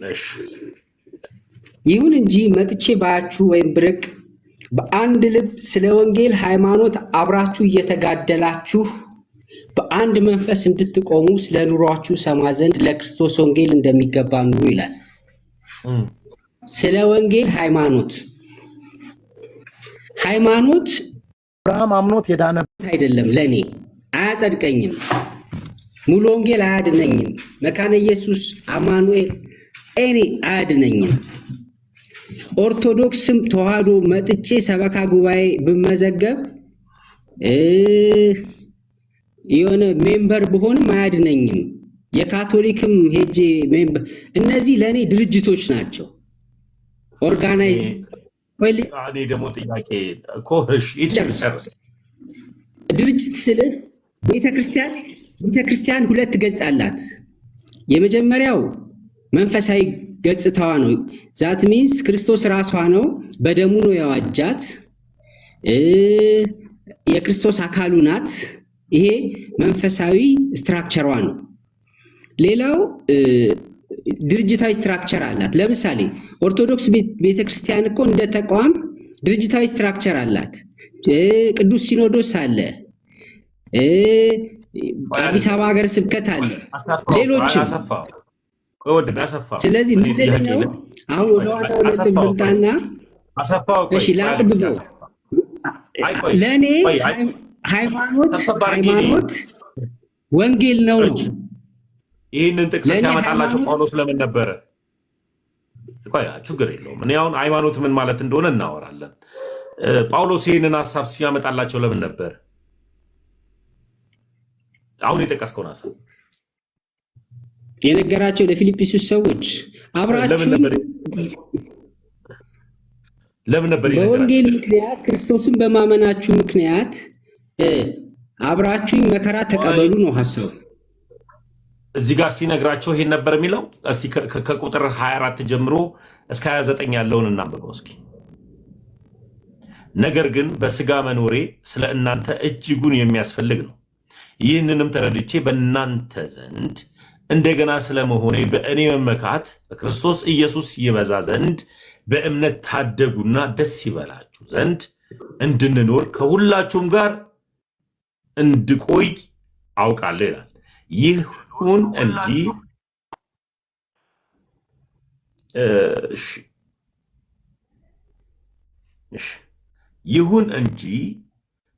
እሺ ይሁን እንጂ መጥቼ ባያችሁ ወይም ብርቅ በአንድ ልብ ስለ ወንጌል ሃይማኖት አብራችሁ እየተጋደላችሁ በአንድ መንፈስ እንድትቆሙ ስለ ኑሯችሁ ሰማ ዘንድ ለክርስቶስ ወንጌል እንደሚገባ ኑሩ ይላል። ስለ ወንጌል ሃይማኖት አብርሃም አምኖት የዳነበት አይደለም። ለኔ አያጸድቀኝም። ሙሉ ወንጌል አያድነኝም። መካነ ኢየሱስ አማኑኤል እኔ አያድነኝም። ኦርቶዶክስም ተዋህዶ መጥቼ ሰበካ ጉባኤ ብመዘገብ የሆነ ሜምበር ብሆንም አያድነኝም። የካቶሊክም ሄጄ ሜምበር፣ እነዚህ ለኔ ድርጅቶች ናቸው። ኦርጋናይዝ እኔ ደግሞ ጥያቄ ኮሽ ይጨርስ። ድርጅት ስልህ ቤተክርስቲያን ሁለት ገጽ አላት። የመጀመሪያው መንፈሳዊ ገጽታዋ ነው። ዛት ሚንስ ክርስቶስ ራሷ ነው፣ በደሙ ነው ያዋጃት፣ የክርስቶስ አካሉ ናት። ይሄ መንፈሳዊ ስትራክቸሯ ነው። ሌላው ድርጅታዊ ስትራክቸር አላት። ለምሳሌ ኦርቶዶክስ ቤተክርስቲያን እኮ እንደ ተቋም ድርጅታዊ ስትራክቸር አላት። ቅዱስ ሲኖዶስ አለ፣ አዲስ አበባ ሀገረ ስብከት አለ፣ ሌሎችም። ስለዚህ ምንድነው አሁን ወደ ዋናው ነጥብ ልምጣና እሺ ላጥብበው። ለእኔ ሃይማኖት ወንጌል ነው። ይህንን ጥቅስ ሲያመጣላቸው ጳውሎስ ለምን ነበረ? ችግር የለውም። እኔ አሁን ሃይማኖት ምን ማለት እንደሆነ እናወራለን። ጳውሎስ ይህንን ሀሳብ ሲያመጣላቸው ለምን ነበር? አሁን የጠቀስከውን ሀሳብ የነገራቸው ለፊልጵስዩስ ሰዎች አብራችሁ ለምን ነበር በወንጌል ምክንያት ክርስቶስን በማመናችሁ ምክንያት አብራችሁ መከራ ተቀበሉ ነው ሐሳቡ። እዚህ ጋር ሲነግራቸው ይሄን ነበር የሚለው። እስቲ ከቁጥር 24 ጀምሮ እስከ 29 ያለውን እናንብበው እስኪ። ነገር ግን በስጋ መኖሬ ስለ እናንተ እጅጉን የሚያስፈልግ ነው። ይህንንም ተረድቼ በእናንተ ዘንድ እንደገና ስለመሆኔ በእኔ መመካት በክርስቶስ ኢየሱስ ይበዛ ዘንድ በእምነት ታደጉና ደስ ይበላችሁ ዘንድ እንድንኖር ከሁላችሁም ጋር እንድቆይ አውቃለሁ ይላል። ይሁን እንጂ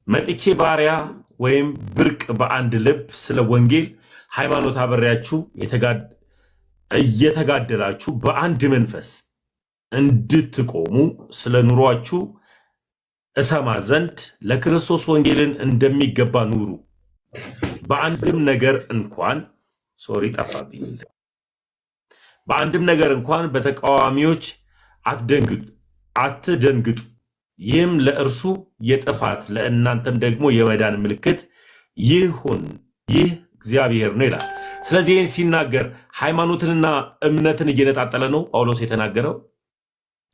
መጥቼ ባሪያ ወይም ብርቅ በአንድ ልብ ስለ ወንጌል ሃይማኖት አበሬያችሁ እየተጋደላችሁ በአንድ መንፈስ እንድትቆሙ ስለ ኑሯችሁ እሰማ ዘንድ ለክርስቶስ ወንጌልን እንደሚገባ ኑሩ። በአንድም ነገር እንኳን በተቃዋሚዎች አትደንግጡ። ይህም ለእርሱ የጥፋት ለእናንተም ደግሞ የመዳን ምልክት ይሁን። ይህ እግዚአብሔር ነው ይላል። ስለዚህ ይህን ሲናገር ሃይማኖትንና እምነትን እየነጣጠለ ነው ጳውሎስ የተናገረው።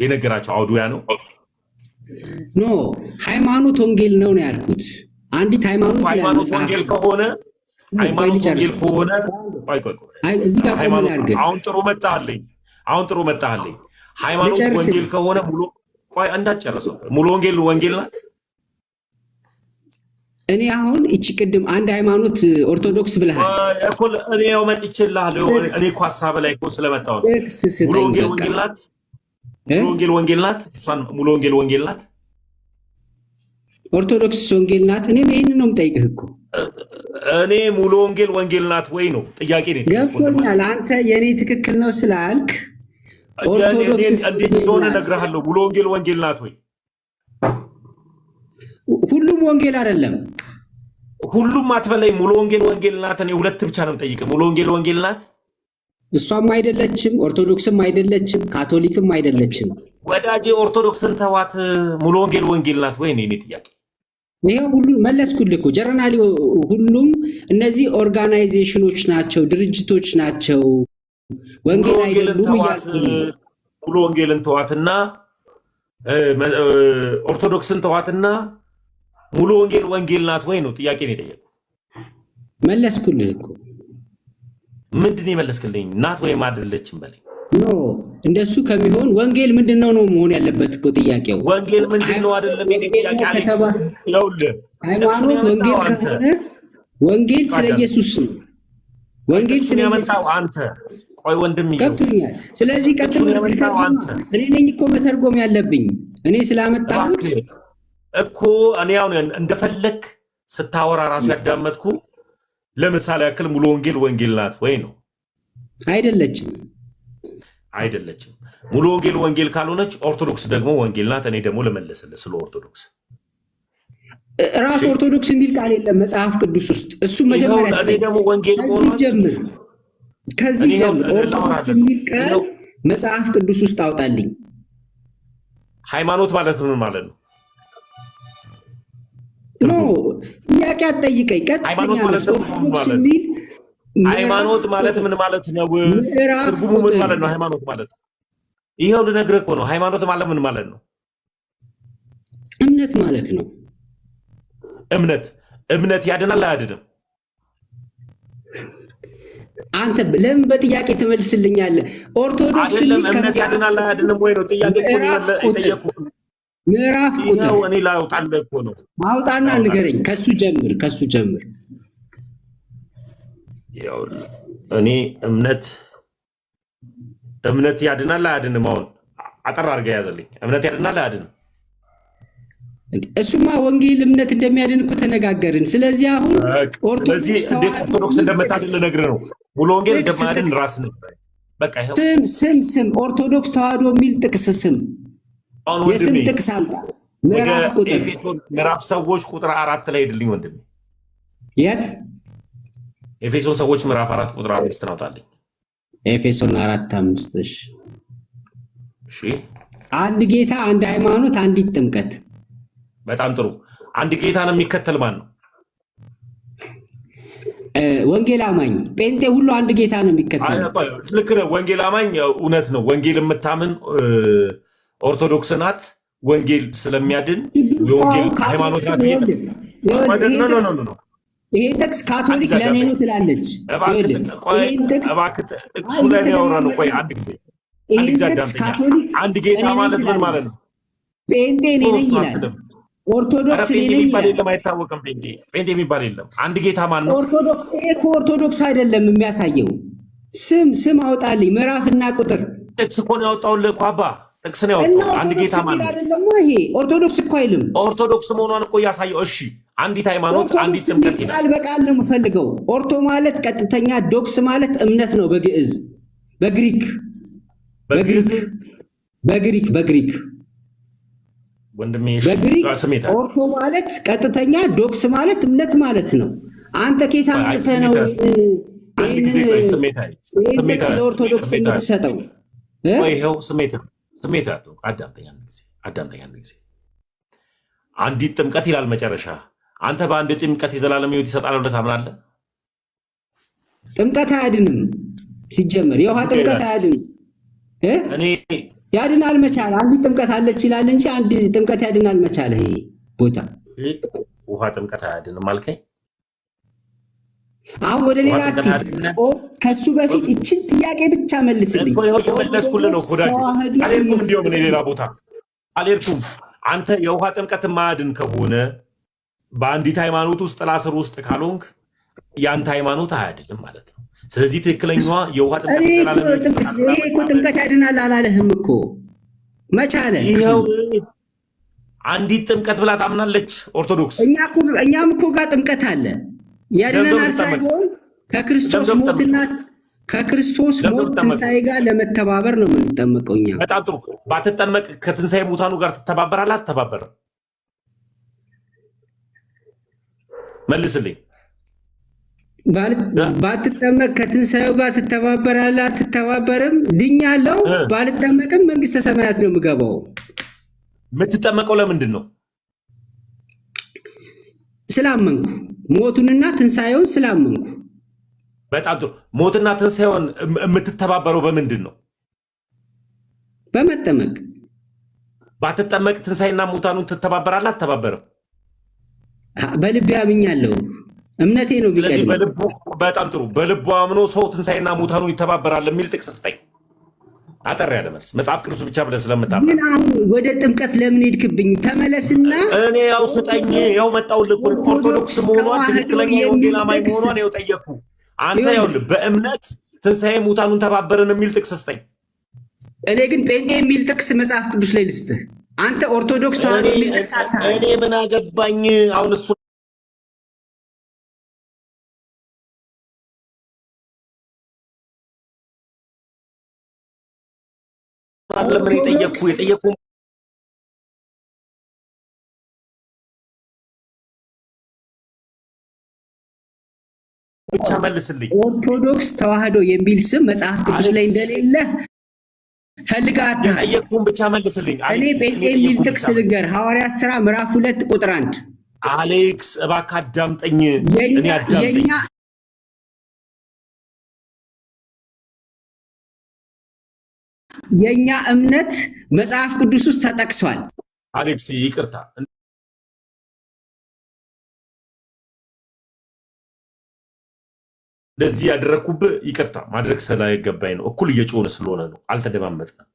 የነገራቸው አውዱያ ነው። ኖ ሃይማኖት ወንጌል ነው ያልኩት። አንዲት ሃይማኖት ወንጌል ከሆነ አሁን ጥሩ መጣልኝ። ሃይማኖት ወንጌል ከሆነ ሙሉ ወንጌል ናት። እኔ አሁን እቺ ቅድም አንድ ሃይማኖት ኦርቶዶክስ ብለሃል እኮ እኔ ያው መጥቼልሃለሁ። እኔ እኮ ሀሳብ ላይ እኮ ስለመጣሁ ሙሉ ወንጌል ናት። እሷን ሙሉ ወንጌል ናት። ኦርቶዶክስ ወንጌል ናት። እኔም ይሄንን ነው የምጠይቅህ እኮ። እኔ ሙሉ ወንጌል ናት ወይ ነው ጥያቄ ነው። ገብቶኛል። አንተ የኔ ትክክል ነው ስላልክ ኦርቶዶክስ እንዴት እንደሆነ እነግርሃለሁ። ሙሉ ወንጌል ናት ወይ? ሁሉም ወንጌል አይደለም። ሁሉም አትበላይ። ሙሉ ወንጌል ናት። እኔ ሁለት ብቻ ነው የምጠይቅህ። ሙሉ ወንጌል ናት። እሷም አይደለችም፣ ኦርቶዶክስም አይደለችም፣ ካቶሊክም አይደለችም። ወዳጄ ኦርቶዶክስን ተዋት። ሙሉ ወንጌል ናት ወይ ነው የኔ ጥያቄ። ይሄው ሁሉ መለስኩልህ እኮ ጀነራሊ ሁሉም እነዚህ ኦርጋናይዜሽኖች ናቸው፣ ድርጅቶች ናቸው፣ ወንጌል አይደሉም እያልኩ ሙሉ ወንጌልን ተዋትና ኦርቶዶክስን ተዋትና ሙሉ ወንጌል ናት ወይ ነው ጥያቄ ነው የጠየቁ። መለስኩልህ እኮ ምንድን የመለስክልኝ? ናት ወይም አይደለችም በለኝ። ኖ እንደሱ ከሚሆን ወንጌል ምንድነው ነው መሆን ያለበት እኮ ጥያቄው። ወንጌል ምንድነው አይደለም የኔ ጥያቄ አሌክስ። ይኸውልህ ሃይማኖት ወንጌል ከሆነ ወንጌል ስለ ኢየሱስ ነው። ወንጌል ስለ ያመጣው አንተ። ቆይ ወንድም ገብቶኛል። ስለዚህ ቀጥሎ እኔ ነኝ እኮ መተርጎም ያለብኝ እኔ ስላመጣሁት እኮ እኔ አሁን እንደፈለክ ስታወራ ራሱ ያዳመጥኩ። ለምሳሌ ያክል ሙሉ ወንጌል ናት ወይ ነው? አይደለችም። ሙሉ ወንጌል ካልሆነች ኦርቶዶክስ ደግሞ ወንጌል ናት። እኔ ደግሞ ልመለስልህ ስለ ኦርቶዶክስ። ራሱ ኦርቶዶክስ የሚል ቃል የለም መጽሐፍ ቅዱስ ውስጥ። እሱ መጀመሪያ እኔ ደግሞ ወንጌል ከዚህ ጀምር ኦርቶዶክስ የሚል ቃል መጽሐፍ ቅዱስ ውስጥ አውጣልኝ። ሃይማኖት ማለት ምን ማለት ነው? ኖ ጥያቄ አትጠይቀኝ። ቀጥተኛ ኦርቶዶክስ የሚል ሃይማኖት ማለት ምን ማለት ነው? ትርጉሙ ምን ማለት ነው? ሃይማኖት ማለት ይሄው ልነግርህ እኮ ነው። ሃይማኖት ማለት ምን ማለት ነው? እምነት ማለት ነው። እምነት ያድናል አያድንም? አንተ ለምን በጥያቄ ትመልስልኛለህ? ኦርቶዶክስ እምነት ያድናል አያድንም ወይ ነው ጥያቄ እኮ ነው የጠየኩህ። ምዕራፍ ቁጥር እኔ ላውጣልህ እኮ ነው። አውጣና ንገረኝ። ከሱ ጀምር። ያው እኔ እምነት ያድናል አያድንም? አሁን አጠር አድርገህ ያዘልኝ። እምነት ያድናል አያድንም? እሱማ ወንጌል እምነት እንደሚያድን እኮ ተነጋገርን። ስለዚህ አሁን ኦርቶዶክስ እንደምታድን ልነግርህ ነው። ሙሉ ወንጌል እንደማያድን ራስህ ነበር። በቃ ይሄው ስም ኦርቶዶክስ ተዋህዶ የሚል ጥቅስ ስም የስም ጥቅስ አምጣ። ምዕራፍ ቁጥር ኤፌሶን ምዕራፍ ሰዎች ቁጥር 4 ላይ ሄድልኝ ወንድሜ። የት? ኤፌሶን ሰዎች ምዕራፍ 4 ቁጥር 5 ናውጣልኝ። ኤፌሶን 4:5 እሺ። አንድ ጌታ፣ አንድ ሃይማኖት፣ አንዲት ጥምቀት። በጣም ጥሩ። አንድ ጌታን የሚከተል ማን ነው? ወንጌል አማኝ ጴንጤ ሁሉ አንድ ጌታ ነው የሚከተል። ልክ ነህ። ወንጌል አማኝ እውነት ነው። ወንጌል የምታምን ኦርቶዶክስ ናት። ወንጌል ስለሚያድን የወንጌል ሃይማኖት ናት። ይሄ ጥቅስ ካቶሊክ ለኔ ነው ትላለች። እሱ ላይ ያወራ ነው። ቆይ አንድ ጊዜ አንድ ጌታ ማለት ምን ማለት ነው? ጴንጤ እኔ ነኝ ይላል። ኦርቶዶክስ እኔ ነኝ ይላል። አይታወቅም። ጴንጤ የሚባል የለም። አንድ ጌታ ማን ነው? ኦርቶዶክስ ኦርቶዶክስ አይደለም የሚያሳየው። ስም አውጣልኝ፣ ምዕራፍና ቁጥር። ጥቅስ እኮ ነው ያወጣውልህ እኮ አባ። ጥቅስ ነው ያወጣው። አንድ ጌታ ማን ነው? አይደለም ይሄ ኦርቶዶክስ እኮ አይልም። ኦርቶዶክስ መሆኗን እኮ እያሳየው። እሺ አንዲት ሃይማኖት፣ አንዲት ጥምቀት ይላል። ቃል በቃል ነው የምፈልገው። ኦርቶ ማለት ቀጥተኛ፣ ዶክስ ማለት እምነት ነው በግዕዝ። በግሪክ ወንድሜ በግሪክ ኦርቶ ማለት ቀጥተኛ፣ ዶክስ ማለት እምነት ማለት ነው። አንተ ኬታ አንተ ነው ለኦርቶዶክስ የምትሰጠው። ይኸው ስሜት አዳምጠኝ አንድ ጊዜ። አንዲት ጥምቀት ይላል መጨረሻ። አንተ በአንድ ጥምቀት የዘላለም ሕይወት ይሰጣል ብለህ ታምናለህ? ጥምቀት አያድንም። ሲጀመር የውሃ ጥምቀት አያድንም። ያድናል መቻል አንዲት ጥምቀት አለች ይላል እንጂ አንድ ጥምቀት ያድናል መቻል። ይሄ ቦታ ውሃ ጥምቀት አያድንም አልከኝ። አሁን ወደ ሌላ ከሱ በፊት እችን ጥያቄ ብቻ መልስልኝ። መለስኩልህ ነው ወዳጅ። አልሄድኩም። እንዲያውም እኔ ሌላ ቦታ አልሄድኩም። አንተ የውሃ ጥምቀት ማያድን ከሆነ በአንዲት ሃይማኖት ውስጥ ጥላ ስር ውስጥ ካልሆንክ የአንተ ሃይማኖት አያድንም ማለት ነው። ስለዚህ ትክክለኛዋ የውሃ ጥምቀት ያድናል አላለህም እኮ መቻለ። ይኸው አንዲት ጥምቀት ብላ ታምናለች ኦርቶዶክስ። እኛም እኮ ጋር ጥምቀት አለ። ያድነናል ሳይሆን ከክርስቶስ ሞት ትንሣኤ ጋር ለመተባበር ነው የምንጠመቀው እኛ። በጣም ጥሩ። ባትጠመቅ ከትንሣኤ ሙታኑ ጋር ትተባበራለህ አትተባበርም? መልስልኝ። ባትጠመቅ ከትንሣኤው ጋር ትተባበራለህ አትተባበርም? ድኛለሁ። ባልጠመቅም መንግስተ ሰማያት ነው የምገባው። የምትጠመቀው ለምንድን ነው? ስላመንኩ ሞቱንና ትንሣኤውን ስላመንኩ። በጣም ጥሩ። ሞትና ትንሣኤውን የምትተባበረው በምንድን ነው? በመጠመቅ። ባትጠመቅ ትንሣኤና ሙታኑን ትተባበራለህ? አትተባበርም? በልቤ አምኛለሁ። እምነቴ ነው ቢቀር። ስለዚህ በልቡ በጣም ጥሩ። በልቡ አምኖ ሰው ትንሣኤና ሙታኑን ይተባበራል የሚል ጥቅስ ስጠኝ። አጠር ያለ መልስ መጽሐፍ ቅዱስ ብቻ ብለህ ስለምታምነው። ግን አሁን ወደ ጥምቀት ለምን ሄድክብኝ? ተመለስና እኔ ያው ስጠኝ፣ ያው መጣሁልህ። ኦርቶዶክስ መሆኗን ትክክለኛ የወንጌል አማኝ መሆኗን ያው ጠየቅኩ። አንተ ያውልህ በእምነት ትንሣኤ ሙታኑን ተባበርን የሚል ጥቅስ ስጠኝ። እኔ ግን ጴንጤ የሚል ጥቅስ መጽሐፍ ቅዱስ ላይ ልስጥህ። አንተ ኦርቶዶክስ ተዋህዶ የሚል ጥቅስ አታውቅም። እኔ ምን አገባኝ? አሁን እሱ ለምን የጠየቅኩ ብቻ መልስልኝ። ኦርቶዶክስ ተዋህዶ የሚል ስም መጽሐፍ ቅዱስ ላይ እንደሌለ ፈልጋታ የጠየቅኩህን ብቻ መልስልኝ። እኔ ጴንጤ የሚል ጥቅስ ልንገር። ሐዋርያት ሥራ ምዕራፍ 2 ቁጥር 1 አሌክስ እባክህ አዳምጠኝ። እኔ አዳምጠኝ። የኛ እምነት መጽሐፍ ቅዱስ ውስጥ ተጠቅሷል። አሌክስ ይቅርታ፣ እንደዚህ ያደረግኩብህ ይቅርታ ማድረግ ስላይገባኝ ነው። እኩል እየጮህን ስለሆነ ነው፣ አልተደማመጥንም።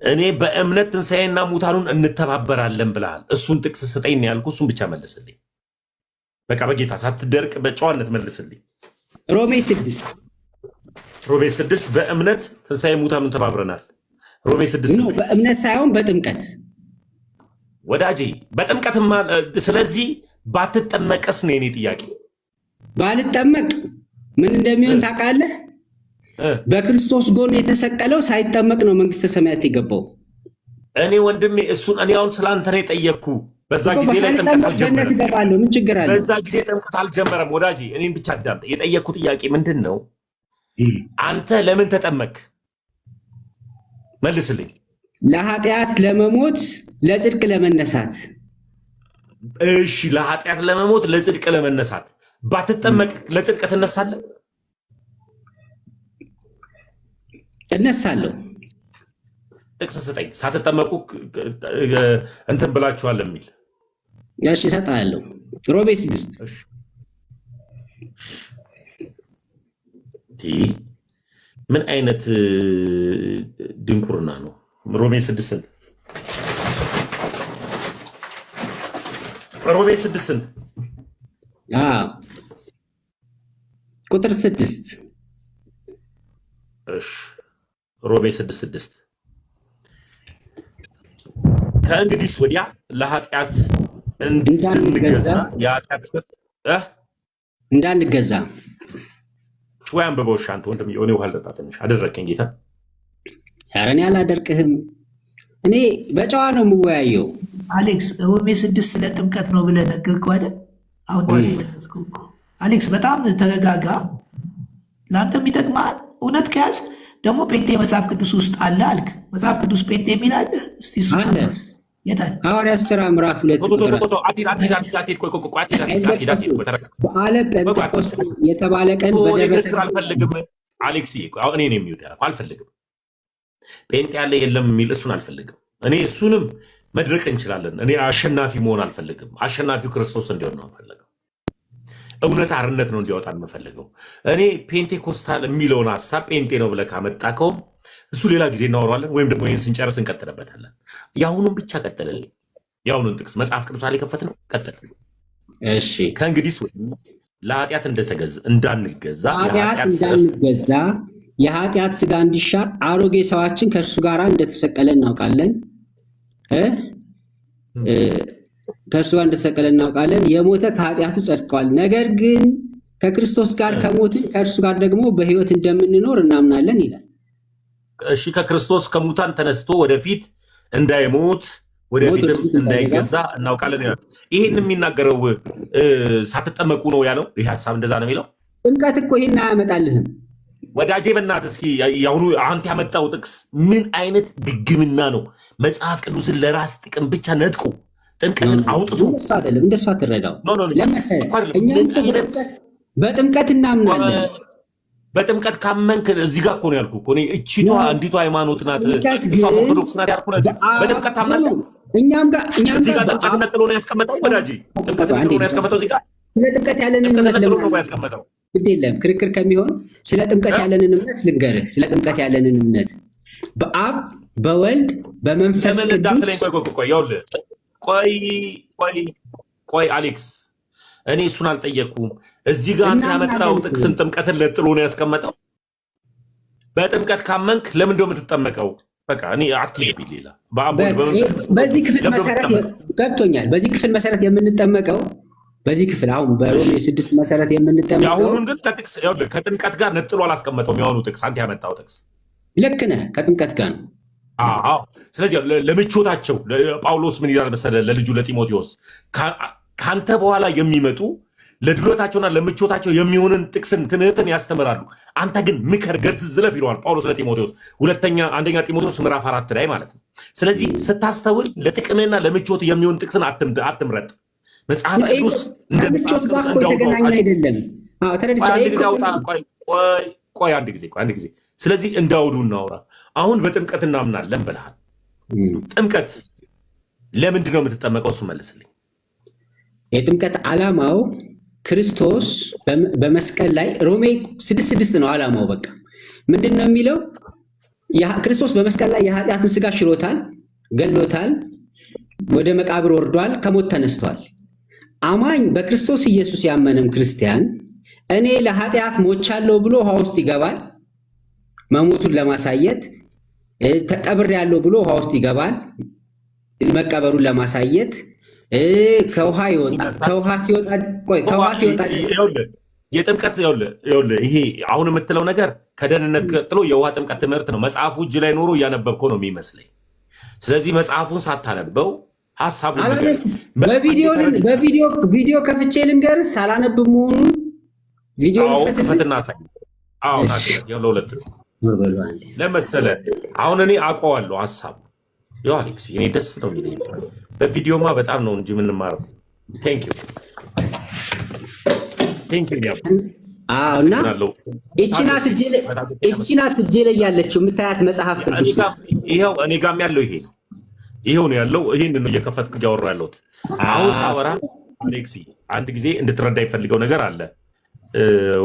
እኔ በእምነት ትንሣኤና ሙታኑን እንተባበራለን ብለሃል። እሱን ጥቅስ ስጠኝ ያልኩ፣ እሱን ብቻ መልስልኝ። በቃ በጌታ ሳትደርቅ በጨዋነት መልስልኝ። ሮሜ 6 በእምነት ትንሣኤ ሙታኑን ተባብረናል። ሮሜ 6 ነው በእምነት ሳይሆን በጥምቀት ወዳጄ፣ በጥምቀትማ። ስለዚህ ባትጠመቀስ ነው የኔ ጥያቄ። ባልጠመቅ ምን እንደሚሆን ታውቃለህ? በክርስቶስ ጎን የተሰቀለው ሳይጠመቅ ነው መንግስተ ሰማያት የገባው። እኔ ወንድሜ እሱን እኔ አሁን ስላንተ ነው የጠየቅኩ። በዛ ጊዜ ላይ ጥምቀት አልጀመረም። ምን ችግር አለ? በዛ ጊዜ ጥምቀት አልጀመረም ወዳጄ። እኔን ብቻ አዳምጥ። የጠየቅኩ ጥያቄ ምንድን ነው? አንተ ለምን ተጠመቅ? መልስልኝ። ለኃጢአት ለመሞት ለጽድቅ ለመነሳት። እሺ፣ ለኃጢአት ለመሞት ለጽድቅ ለመነሳት። ባትጠመቅ ለጽድቅ ትነሳለህ? እነሳለሁ። ጥቅስ ስጠኝ። ሳትጠመቁ እንትን ብላችኋል የሚል። እሺ እሰጥሃለሁ። ሮሜ 6 ምን አይነት ድንቁርና ነው? ሮሜ 6 ሮሜ 6 ቁጥር 6 ሮሜ 6 ከእንግዲህ ወዲያ ለኃጢአት እንድንገዛ የኃጢአት እንዳንገዛ ወይ አንብበው። እሺ አንተ ወንድም የሆነ ውሃ ልጠጣ ትንሽ አደረቀኝ ጌታ። ኧረ እኔ አላደርቅህም። እኔ በጨዋ ነው የምወያየው። አሌክስ ሮሜ 6 ስለ ጥምቀት ነው ብለህ ነገርከው አይደል? አሁን መለስኩ እኮ አሌክስ፣ በጣም ተረጋጋ። ለአንተም ይጠቅማል። እውነት ከያዝክ ደግሞ ጴንጤ መጽሐፍ ቅዱስ ውስጥ አለ አልክ። መጽሐፍ ቅዱስ ጴንጤ የሚል አለ? እስቲ እሱ የታል? ሐዋርያት ሥራ ምዕራፍ 2 በዓለ ጴንጤቆስጤ የተባለ ቀን በደረሰ አልፈልግም። አሌክስ እኔ ነው የሚወድ አልፈልግም። ጴንጤ ያለ የለም የሚል እሱን አልፈልግም። እኔ እሱንም መድረቅ እንችላለን። እኔ አሸናፊ መሆን አልፈልግም። አሸናፊው ክርስቶስ እንዲሆን ነው የምፈልገው። እውነት አርነት ነው እንዲያወጣ የምፈልገው። እኔ ፔንቴኮስታል የሚለውን ሀሳብ ጴንጤ ነው ብለህ ካመጣከውም እሱ ሌላ ጊዜ እናወራዋለን፣ ወይም ደግሞ ይህን ስንጨርስ እንቀጥልበታለን። የአሁኑን ብቻ ቀጥልልኝ። የአሁኑን ጥቅስ መጽሐፍ ቅዱስ ላይ ከፈት ነው ቀጥል። እሺ ከእንግዲህ ለኃጢአት እንዳንገዛ የኃጢአት ስጋ እንዲሻር አሮጌ ሰዋችን ከእርሱ ጋር እንደተሰቀለ እናውቃለን። ከእርሱ ጋር እንደተሰቀለ እናውቃለን። የሞተ ከኃጢአቱ ጸድቀዋል። ነገር ግን ከክርስቶስ ጋር ከሞትን ከእርሱ ጋር ደግሞ በሕይወት እንደምንኖር እናምናለን ይላል። እሺ ከክርስቶስ ከሙታን ተነስቶ ወደፊት እንዳይሞት ወደፊትም እንዳይገዛ እናውቃለን ይላል። ይህን የሚናገረው ሳትጠመቁ ነው ያለው። ይህ ሀሳብ እንደዛ ነው የሚለው። ጥምቀት እኮ ይህን አያመጣልህም ወዳጄ። በእናትህ እስኪ የአሁኑ አንተ ያመጣው ጥቅስ ምን አይነት ድግምና ነው? መጽሐፍ ቅዱስን ለራስ ጥቅም ብቻ ነጥቁ ጥምቀትን አውጥቶ እሱ አይደለም። እንደሱ አትረዳው። ለመሰለ እኛ በጥምቀት እናምናለን። በጥምቀት ካመንክ እዚህ ጋር እኮ ነው ያልኩህ እኮ እኔ እቺቷ አንዲቷ ሃይማኖት ናት፣ እሷ ኦርቶዶክስ ናት ያልኩህ ለዚህ በጥምቀት ታምናለህ። እኛም ጋር ጥምቀት ነጥሎ ነው ያስቀመጠው ወዳጄ፣ ጥምቀት ነጥሎ ነው ያስቀመጠው እዚህ ጋር ስለ ጥምቀት ያለንን እምነት ያስቀመጠው ግድ የለም ክርክር ከሚሆን ስለ ጥምቀት ያለንን እምነት ልንገርህ። ስለ ጥምቀት ያለንን እምነት በአብ በወልድ በመንፈስ ቆይ አሌክስ፣ እኔ እሱን አልጠየቅኩም። እዚህ ጋር አንተ ያመጣው ጥቅስን ጥምቀትን ለጥሎ ነው ያስቀመጠው። በጥምቀት ካመንክ ለምንድነው የምትጠመቀው? በቃ እኔ አትይብኝ ሌላ በዚህ ክፍል መሰረት ገብቶኛል። በዚህ ክፍል መሰረት የምንጠመቀው በዚህ ክፍል አሁን በሮሜ 6 መሰረት የምንጠመቀው ያሁኑን ግን ከጥምቀት ጋር ነጥሎ አላስቀመጠውም። የሆኑ ጥቅስ አንተ ያመጣው ጥቅስ ልክ ነህ፣ ከጥምቀት ጋር ነው። ስለዚህ ለምቾታቸው ጳውሎስ ምን ይላል መሰለህ ለልጁ ለጢሞቴዎስ ከአንተ በኋላ የሚመጡ ለድሎታቸውና ለምቾታቸው የሚሆንን ጥቅስን ትምህርትን ያስተምራሉ፣ አንተ ግን ምከር ገጽ ዝለፍ ይለዋል ጳውሎስ ለጢሞቴዎስ አንደኛ ጢሞቴዎስ ምዕራፍ 4 ላይ ማለት ነው። ስለዚህ ስታስተውል ለጥቅምና ለምቾት የሚሆን ጥቅስን አትምረጥ። መጽሐፍ ቅዱስ እንደምቾት ጋር የተገናኘ አይደለም። ቆይ አንድ ጊዜ ስለዚህ እንዳውዱ እናውራ። አሁን በጥምቀት እናምናለን ብለሃል። ጥምቀት ለምንድን ነው የምትጠመቀው? እሱ መልስልኝ። የጥምቀት ዓላማው ክርስቶስ በመስቀል ላይ ሮሜ 6:6 ነው ዓላማው። በቃ ምንድን ነው የሚለው? ክርስቶስ በመስቀል ላይ የኃጢአትን ስጋ ሽሮታል፣ ገሎታል፣ ወደ መቃብር ወርዷል፣ ከሞት ተነስቷል። አማኝ በክርስቶስ ኢየሱስ ያመነም ክርስቲያን እኔ ለኃጢአት ሞቻለሁ ብሎ ውሃ ውስጥ ይገባል። መሞቱን ለማሳየት ተቀብሬያለሁ ብሎ ውሃ ውስጥ ይገባል፣ መቀበሩን ለማሳየት ከውሃ ሲወጣ የጥምቀት ይሄ አሁን የምትለው ነገር ከደህንነት ቀጥሎ የውሃ ጥምቀት ትምህርት ነው። መጽሐፉ እጅ ላይ ኖሮ እያነበብከው ነው የሚመስለኝ። ስለዚህ መጽሐፉን ሳታነበው ሀሳቡ በቪዲዮ ከፍቼ ልንገርህ ሳላነብ መሆኑን ቪዲዮ ክፈትና ሳይ ለሁለት ለመሰለህ አሁን እኔ አውቀዋለሁ ሀሳቡ ያው አሌክስ እኔ ደስ ነው የሚለኝ በቪዲዮማ በጣም ነው እንጂ የምንማረው። ቴንክ ዩ እና እቺ ናት እጄ ላይ ያለችው የምታያት መጽሐፍ ቅዱስ። ይኸው እኔ ጋም ያለው ይሄው ነው ያለው። ይሄን ነው እየከፈትኩ እያወራሁ ያለሁት። አሁን ሳወራ አሌክስ አንድ ጊዜ እንድትረዳ ይፈልገው ነገር አለ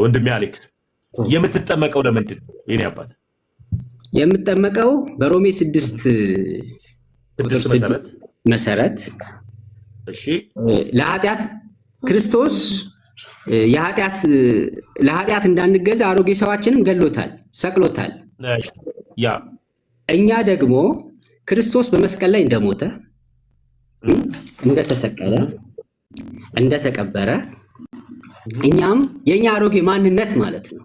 ወንድሜ አሌክስ። የምትጠመቀው ለምንድን ነው የኔ አባት? የምትጠመቀው በሮሜ 6 መሰረት እሺ፣ ለኃጢአት ክርስቶስ ለኃጢአት እንዳንገዛ አሮጌ ሰዋችንን ገሎታል፣ ሰቅሎታል። እኛ ደግሞ ክርስቶስ በመስቀል ላይ እንደሞተ፣ እንደተሰቀለ፣ እንደተቀበረ እኛም የኛ አሮጌ ማንነት ማለት ነው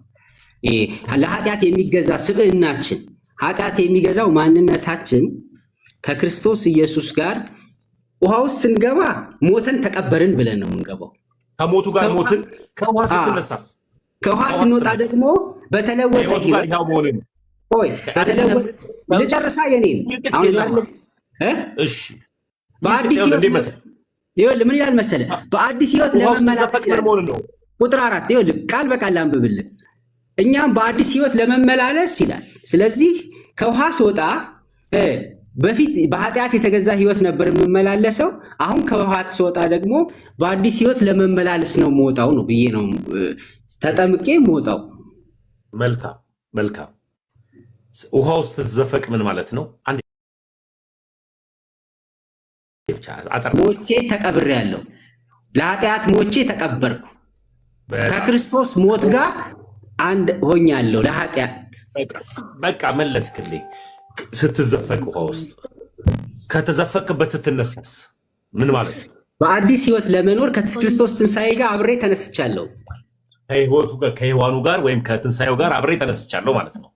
ለኃጢአት የሚገዛ ስብዕናችን ኃጢአት የሚገዛው ማንነታችን ከክርስቶስ ኢየሱስ ጋር ውሃ ውስጥ ስንገባ ሞተን ተቀበርን ብለን ነው የምንገባው። ከሞቱ ጋር ሞትን፣ ከውሃ ስትነሳስ ከውሃ ስንወጣ ደግሞ በተለወጠ ልጨርሳ የኔን በአዲስ ህይወት ምን ይላል መሰለህ? በአዲስ ህይወት ለመመላለስ ቁጥር 4 ይኸውልህ ቃል በቃል አንብብልህ። እኛም በአዲስ ህይወት ለመመላለስ ይላል። ስለዚህ ከውሃ ስወጣ በፊት በኃጢአት የተገዛ ህይወት ነበር የምመላለሰው። አሁን ከውሃ ስወጣ ደግሞ በአዲስ ህይወት ለመመላለስ ነው የምወጣው ነው ብዬ ነው ተጠምቄ የምወጣው። መልካም። ውሃ ውስጥ ትዘፈቅ ምን ማለት ነው? አንድ ሞቼ ተቀብሬያለሁ። ለኃጢአት ሞቼ ተቀበርኩ። ከክርስቶስ ሞት ጋር አንድ ሆኛለሁ ለኃጢአት። በቃ መለስክልኝ። ስትዘፈቅ ውሃ ውስጥ ከተዘፈቅበት ስትነሳስ ምን ማለት ነው? በአዲስ ህይወት ለመኖር ከክርስቶስ ትንሣኤ ጋር አብሬ ተነስቻለሁ። ከህይዋኑ ጋር ወይም ከትንሣኤው ጋር አብሬ ተነስቻለሁ ማለት ነው።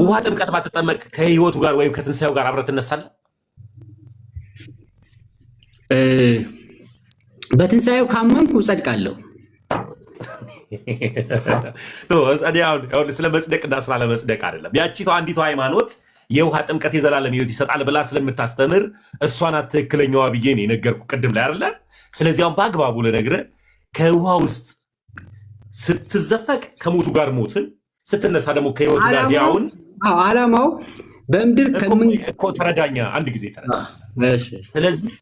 ውሃ ጥምቀት ባትጠመቅ ከህይወቱ ጋር ወይም ከትንሣኤው ጋር አብረህ ትነሳለህ? በትንሣኤው ካመንኩ እጸድቃለሁ። ስለ መጽደቅና ስላለመጽደቅ አይደለም። ያቺ አንዲቷ ሃይማኖት የውሃ ጥምቀት የዘላለም ሕይወት ይሰጣል ብላ ስለምታስተምር እሷ ናት ትክክለኛዋ ብዬ ነው የነገርኩህ ቅድም ላይ አይደለ? ስለዚህ አሁን በአግባቡ ልነግርህ ከውሃ ውስጥ ስትዘፈቅ ከሞቱ ጋር ሞትን ስትነሳ ደግሞ ከሕይወት ጋር ያውን ዓላማው በምድር እኮ ተረዳኛ፣ አንድ ጊዜ ተረዳ። ስለዚህ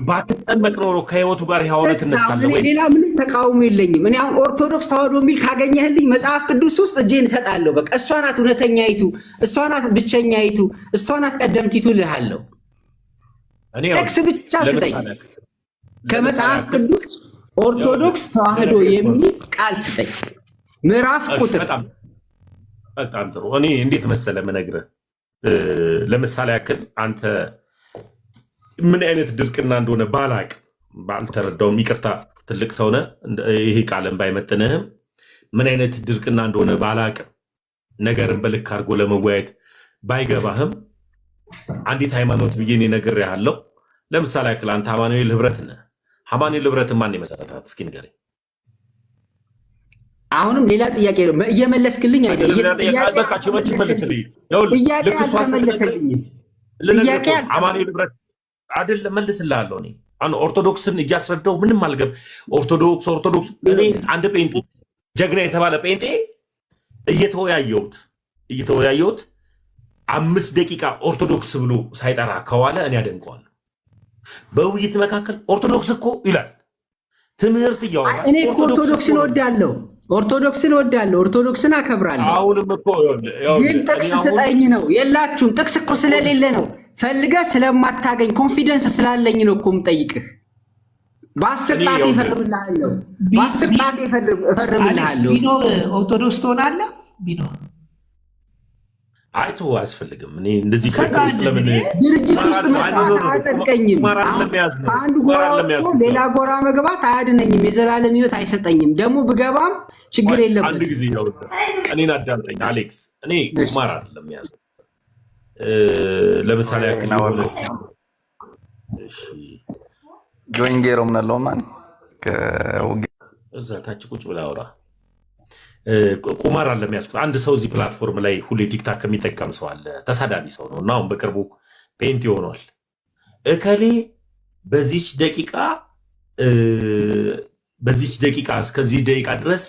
ባትጠመቅ ኖሮ ከሕይወቱ ጋር ሕያው ትነሳለህ ወይ? ሌላ ምንም ተቃውሞ የለኝም። እኔ አሁን ኦርቶዶክስ ተዋህዶ የሚል ካገኘህልኝ መጽሐፍ ቅዱስ ውስጥ እጄን እሰጣለሁ። በቃ እሷ ናት እውነተኛይቱ፣ እሷ ናት ብቸኛይቱ፣ እሷ ናት ቀደምቲቱ እልሃለሁ። ጥቅስ ብቻ ስጠኝ ከመጽሐፍ ቅዱስ ኦርቶዶክስ ተዋህዶ የሚል ቃል ስጠኝ፣ ምዕራፍ ቁጥር። በጣም ጥሩ። እኔ እንዴት መሰለህ የምነግርህ፣ ለምሳሌ ያክል አንተ ምን አይነት ድርቅና እንደሆነ ባላቅ ባልተረዳውም፣ ይቅርታ ትልቅ ሰው ነህ፣ ይሄ ቃልም ባይመጥንህም ምን አይነት ድርቅና እንደሆነ ባላቅ ነገርን በልክ አድርጎ ለመወያየት ባይገባህም አንዲት ሃይማኖት ብዬ እኔ ነግሬሃለሁ። ለምሳሌ ያክል አንተ አማኑኤል ህብረት ነህ። አማኑኤል ህብረት ማን የመሰረታት እስኪ ንገረኝ። አሁንም ሌላ ጥያቄ ነው እየመለስክልኝ አይደል? ጥያቄ አማኑኤል ህብረት አይደለም መልስልሃለሁ። እኔ ኦርቶዶክስን እያስረዳው ምንም አልገብ ኦርቶዶክስ እኔ አንድ ጴንጤ ጀግና የተባለ ጴንጤ እየተወያየሁት 5 ደቂቃ ኦርቶዶክስ ብሎ ሳይጠራ ከዋለ እኔ አደንቀዋለሁ። በውይይት መካከል ኦርቶዶክስ እኮ ይላል ትምህርት እያወራ እኔ ኦርቶዶክስን እወዳለሁ፣ ኦርቶዶክስን አከብራለሁ። አሁንም እኮ ግን ጥቅስ ስጠኝ ነው። የላችሁም። ጥቅስ እኮ ስለሌለ ነው፣ ፈልገህ ስለማታገኝ ኮንፊደንስ ስላለኝ ነው እኮ የምጠይቅህ። በ10 ጣት እፈርምልሃለሁ፣ በ10 ጣት እፈርምልሃለሁ። ቢኖ ኦርቶዶክስ ትሆናለህ ቢኖ አይቶ አያስፈልግም። እኔ እንደዚህ ለምን ድርጅት ውስጥ አያጸድቀኝም። አንድ ጎራ ሌላ ጎራ መግባት አያድነኝም፣ የዘላለም ሕይወት አይሰጠኝም። ደግሞ ብገባም ችግር የለበትም። አንድ ጊዜ እኔን አዳምጠኝ አሌክስ። እኔ ቁማር አይደለም ያዘው። ለምሳሌ ያክል ጆይን ጌሮ ምናለው ማን እዛ ታች ቁጭ ብላ አውራ። ቁማር አለም ያስኩት አንድ ሰው እዚህ ፕላትፎርም ላይ ሁሌ ቲክታክ ከሚጠቀም ሰው አለ። ተሳዳቢ ሰው ነው እና አሁን በቅርቡ ፔንት ሆኗል። እከሌ በዚች ደቂቃ እስከዚህ ደቂቃ ድረስ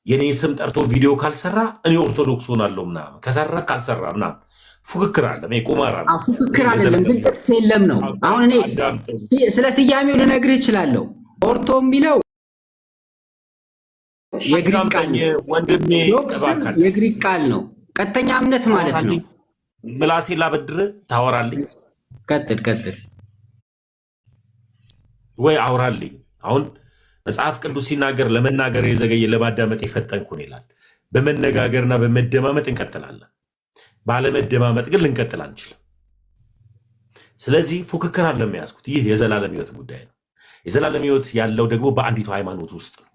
የኔ ስም ጠርቶ ቪዲዮ ካልሰራ እኔ ኦርቶዶክስ ሆናለሁ ምናምን፣ ከሰራ ካልሰራ ምናምን ፉክክር አለ። ቁማር አለ። ፉክክር አይደለም ግን ጥቅስ የለም ነው። አሁን እኔ ስለ ስያሜው ልነግርህ እችላለሁ። ኦርቶ የሚለው የግሪክ ቃል ነው። ቀጥተኛ እምነት ማለት ነው። ምላሴ ላበድር ታወራልኝ። ቀጥል ወይ አውራልኝ። አሁን መጽሐፍ ቅዱስ ሲናገር ለመናገር የዘገየ ለማዳመጥ የፈጠንኩን ይላል። በመነጋገርና በመደማመጥ እንቀጥላለን። ባለመደማመጥ ግን ልንቀጥል አንችልም። ስለዚህ ፉክክር አለ የሚያስኩት። ይህ የዘላለም ሕይወት ጉዳይ ነው። የዘላለም ሕይወት ያለው ደግሞ በአንዲቱ ሃይማኖት ውስጥ ነው።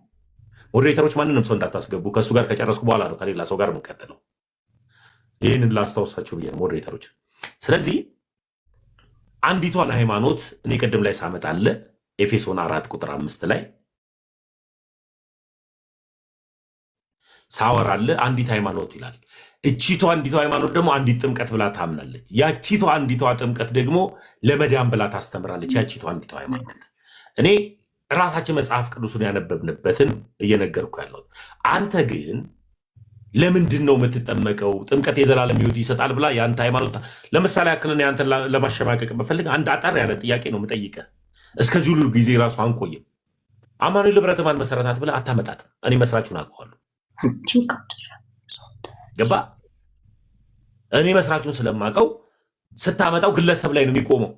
ሞዴሬተሮች ማንንም ሰው እንዳታስገቡ። ከእሱ ጋር ከጨረስኩ በኋላ ነው ከሌላ ሰው ጋር የምንቀጥለው። ይህንን ላስታውሳችሁ ብዬ ነው ሞዴሬተሮች። ስለዚህ አንዲቷን ሃይማኖት እኔ ቅድም ላይ ሳመጣለ ኤፌሶን 4:5 ላይ ሳወራለ አንዲት ሃይማኖት ይላል። እቺቷ አንዲቷ ሃይማኖት ደግሞ አንዲት ጥምቀት ብላ ታምናለች። ያቺቷ አንዲቷ ጥምቀት ደግሞ ለመዳን ብላ ታስተምራለች። ያቺቷ አንዲቷ ሃይማኖት እኔ ራሳችን መጽሐፍ ቅዱስን ያነበብንበትን እየነገርኩ ያለው። አንተ ግን ለምንድን ነው የምትጠመቀው? ጥምቀት የዘላለም ሕይወት ይሰጣል ብላ የአንተ ሃይማኖት። ለምሳሌ ያክል አንተን ለማሸማቀቅ በፈልግ አንድ አጠር ያለ ጥያቄ ነው የምጠይቀህ። እስከዚህ ሁሉ ጊዜ ራሱ አንቆይም። አማኑኤል ህብረት ማን መሰረታት ብለህ አታመጣትም። እኔ መስራቹን አውቀዋለሁ። ገባ? እኔ መስራቹን ስለማውቀው ስታመጣው ግለሰብ ላይ ነው የሚቆመው።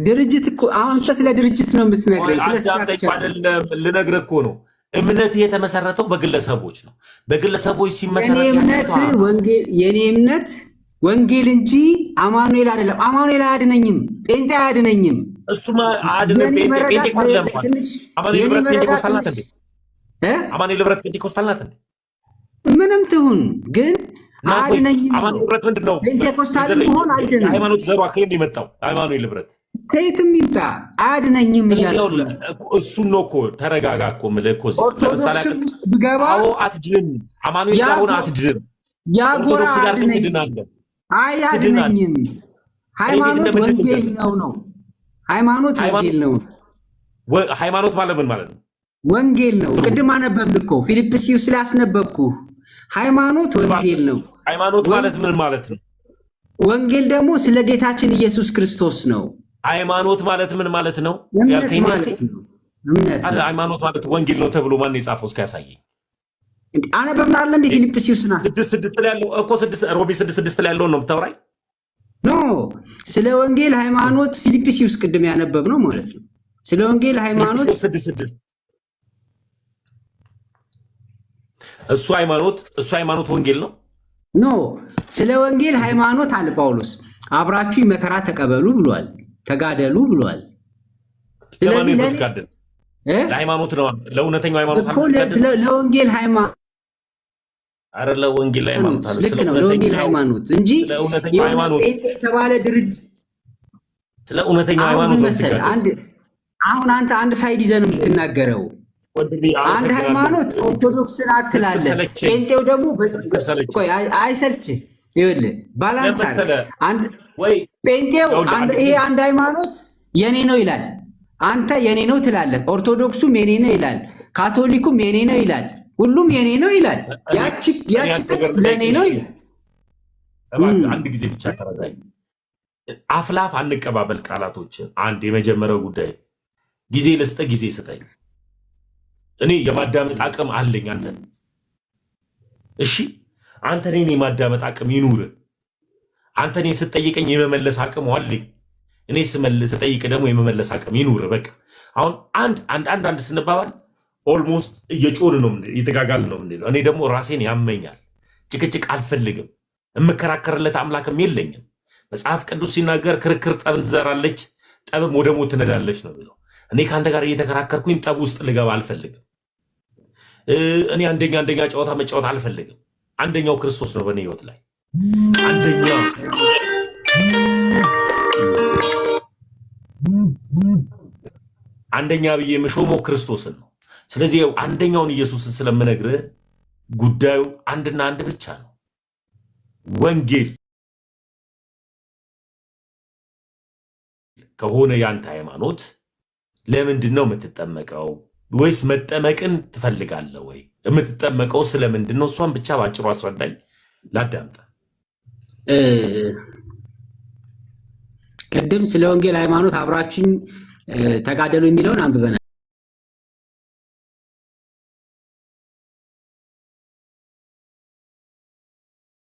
ድርጅት እኮ አሁን ስለ ድርጅት ነው የምትነግረኝ። ልነግርህ እኮ ነው። እምነት የተመሰረተው በግለሰቦች ነው። በግለሰቦች ሲመሰረት የኔ እምነት ወንጌል እንጂ አማኑኤል አይደለም። አማኑኤል አያድነኝም፣ ጴንጤ አያድነኝም። እሱማ አያድነም። አማኑኤል ህብረት ፔንቴኮስታል ናት እንዴ? አማኑኤል ህብረት ፔንቴኮስታል ናት እንዴ? ምንም ትሁን ግን አያድነኝም። አማኑኤል ህብረት ምንድን ነው? ፔንቴኮስታል ሆን አያድነኝም። ሃይማኖት ዘሯ ከየት የመጣው? አማኑኤል ህብረት ከየትም ይምጣ አያድነኝም እያለ እሱን ነው እኮ። ተረጋጋ እኮ የምልህ እኮ። ለምሳሌ ብገባ አትድንም። አማኑኤል ጋር ሆነ አትድንም። ኦርቶዶክስ ጋር ግን ትድናለህ። አያድነኝም። ሃይማኖት ወንጌል ነው። ሃይማኖት ወንጌል ነው። ሃይማኖት ማለት ምን ማለት ነው? ወንጌል ነው። ቅድም አነበብን እኮ ፊልጵስዩስ ላይ አስነበብኩ። ሃይማኖት ወንጌል ነው። ሃይማኖት ማለት ምን ማለት ነው? ወንጌል ደግሞ ስለ ጌታችን ኢየሱስ ክርስቶስ ነው። ሃይማኖት ማለት ምን ማለት ነው? ያልከኝ ማለት ነው። ሃይማኖት ማለት ወንጌል ነው ተብሎ ማን የጻፈው? እስኪ ያሳየኝ። አነበብናል እንደ ፊልጵስዩስና 6:6 ላይ ያለው እኮ ሮሜ 6:6 ላይ ያለው ነው የምታወራኝ? ኖ ስለ ወንጌል ሃይማኖት ፊልጵስዩስ ቅድም ያነበብ ነው ማለት ነው። ስለ ወንጌል ሃይማኖት 6:6 እሱ ሃይማኖት ወንጌል ነው። ኖ ስለ ወንጌል ሃይማኖት አለ ጳውሎስ አብራችሁ መከራ ተቀበሉ ብሏል፣ ተጋደሉ ብሏል። ስለዚህ ለሃይማኖት ነው፣ ለእውነተኛው ሃይማኖት ለወንጌል ሃይማኖት አረ ለወንጌል ሃይማኖት አለ። ልክ ነው፣ ለወንጌል ሃይማኖት እንጂ ለእውነተኛው ሃይማኖት የተባለ ድርጅት ስለ እውነተኛው ሃይማኖት ነው። አሁን አንተ አንድ ሳይድ ይዘህ ነው የምትናገረው። አንድ ሃይማኖት ኦርቶዶክስን አትላለህ፣ ጴንጤው ደግሞ ቆይ አይሰልችህ። ይኸውልህ ባላንስ አንድ ጴንጤው ይሄ አንድ ሃይማኖት የኔ ነው ይላል፣ አንተ የኔ ነው ትላለህ። ኦርቶዶክሱም የኔ ነው ይላል፣ ካቶሊኩም የኔ ነው ይላል፣ ሁሉም የኔ ነው ይላል። ያቺ ጥቅስ ለኔ ነው ይላል። አንድ ጊዜ ብቻ ተረጋኝ። አፍላፍ አንቀባበል ቃላቶች። አንድ የመጀመሪያው ጉዳይ ጊዜ ልስጥህ፣ ጊዜ ስጠኝ። እኔ የማዳመጥ አቅም አለኝ። አንተ እሺ፣ አንተ እኔን የማዳመጥ አቅም ይኑር። አንተ እኔን ስትጠይቀኝ የመመለስ አቅም አለኝ። እኔ ስጠይቅ ደግሞ የመመለስ አቅም ይኑር። በቃ አሁን አንድ ስንባባል ኦልሞስት እየጮን ነው እየተጋጋል ነው። እኔ ደግሞ ራሴን ያመኛል። ጭቅጭቅ አልፈልግም። የምከራከርለት አምላክም የለኝም። መጽሐፍ ቅዱስ ሲናገር ክርክር ጠብን ትዘራለች፣ ጠብም ወደ ሞት ትነዳለች ነው የሚለው። እኔ ከአንተ ጋር እየተከራከርኩኝ ጠብ ውስጥ ልገባ አልፈልግም። እኔ አንደኛ ጨዋታ መጫወት አልፈልግም። አንደኛው ክርስቶስ ነው በእኔ ህይወት ላይ አንደኛ ብዬ የምሾመው ክርስቶስን ነው። ስለዚህ አንደኛውን ኢየሱስን ስለምነግርህ ጉዳዩ አንድና አንድ ብቻ ነው። ወንጌል ከሆነ ያንተ ሃይማኖት ለምንድን ነው የምትጠመቀው? ወይስ መጠመቅን ትፈልጋለህ ወይ? የምትጠመቀው ስለምንድን ነው? እሷን ብቻ ባጭሩ አስረዳኝ፣ ላዳምጥ። ቅድም ስለ ወንጌል ሃይማኖት አብራችሁኝ ተጋደሉ የሚለውን አንብበናል።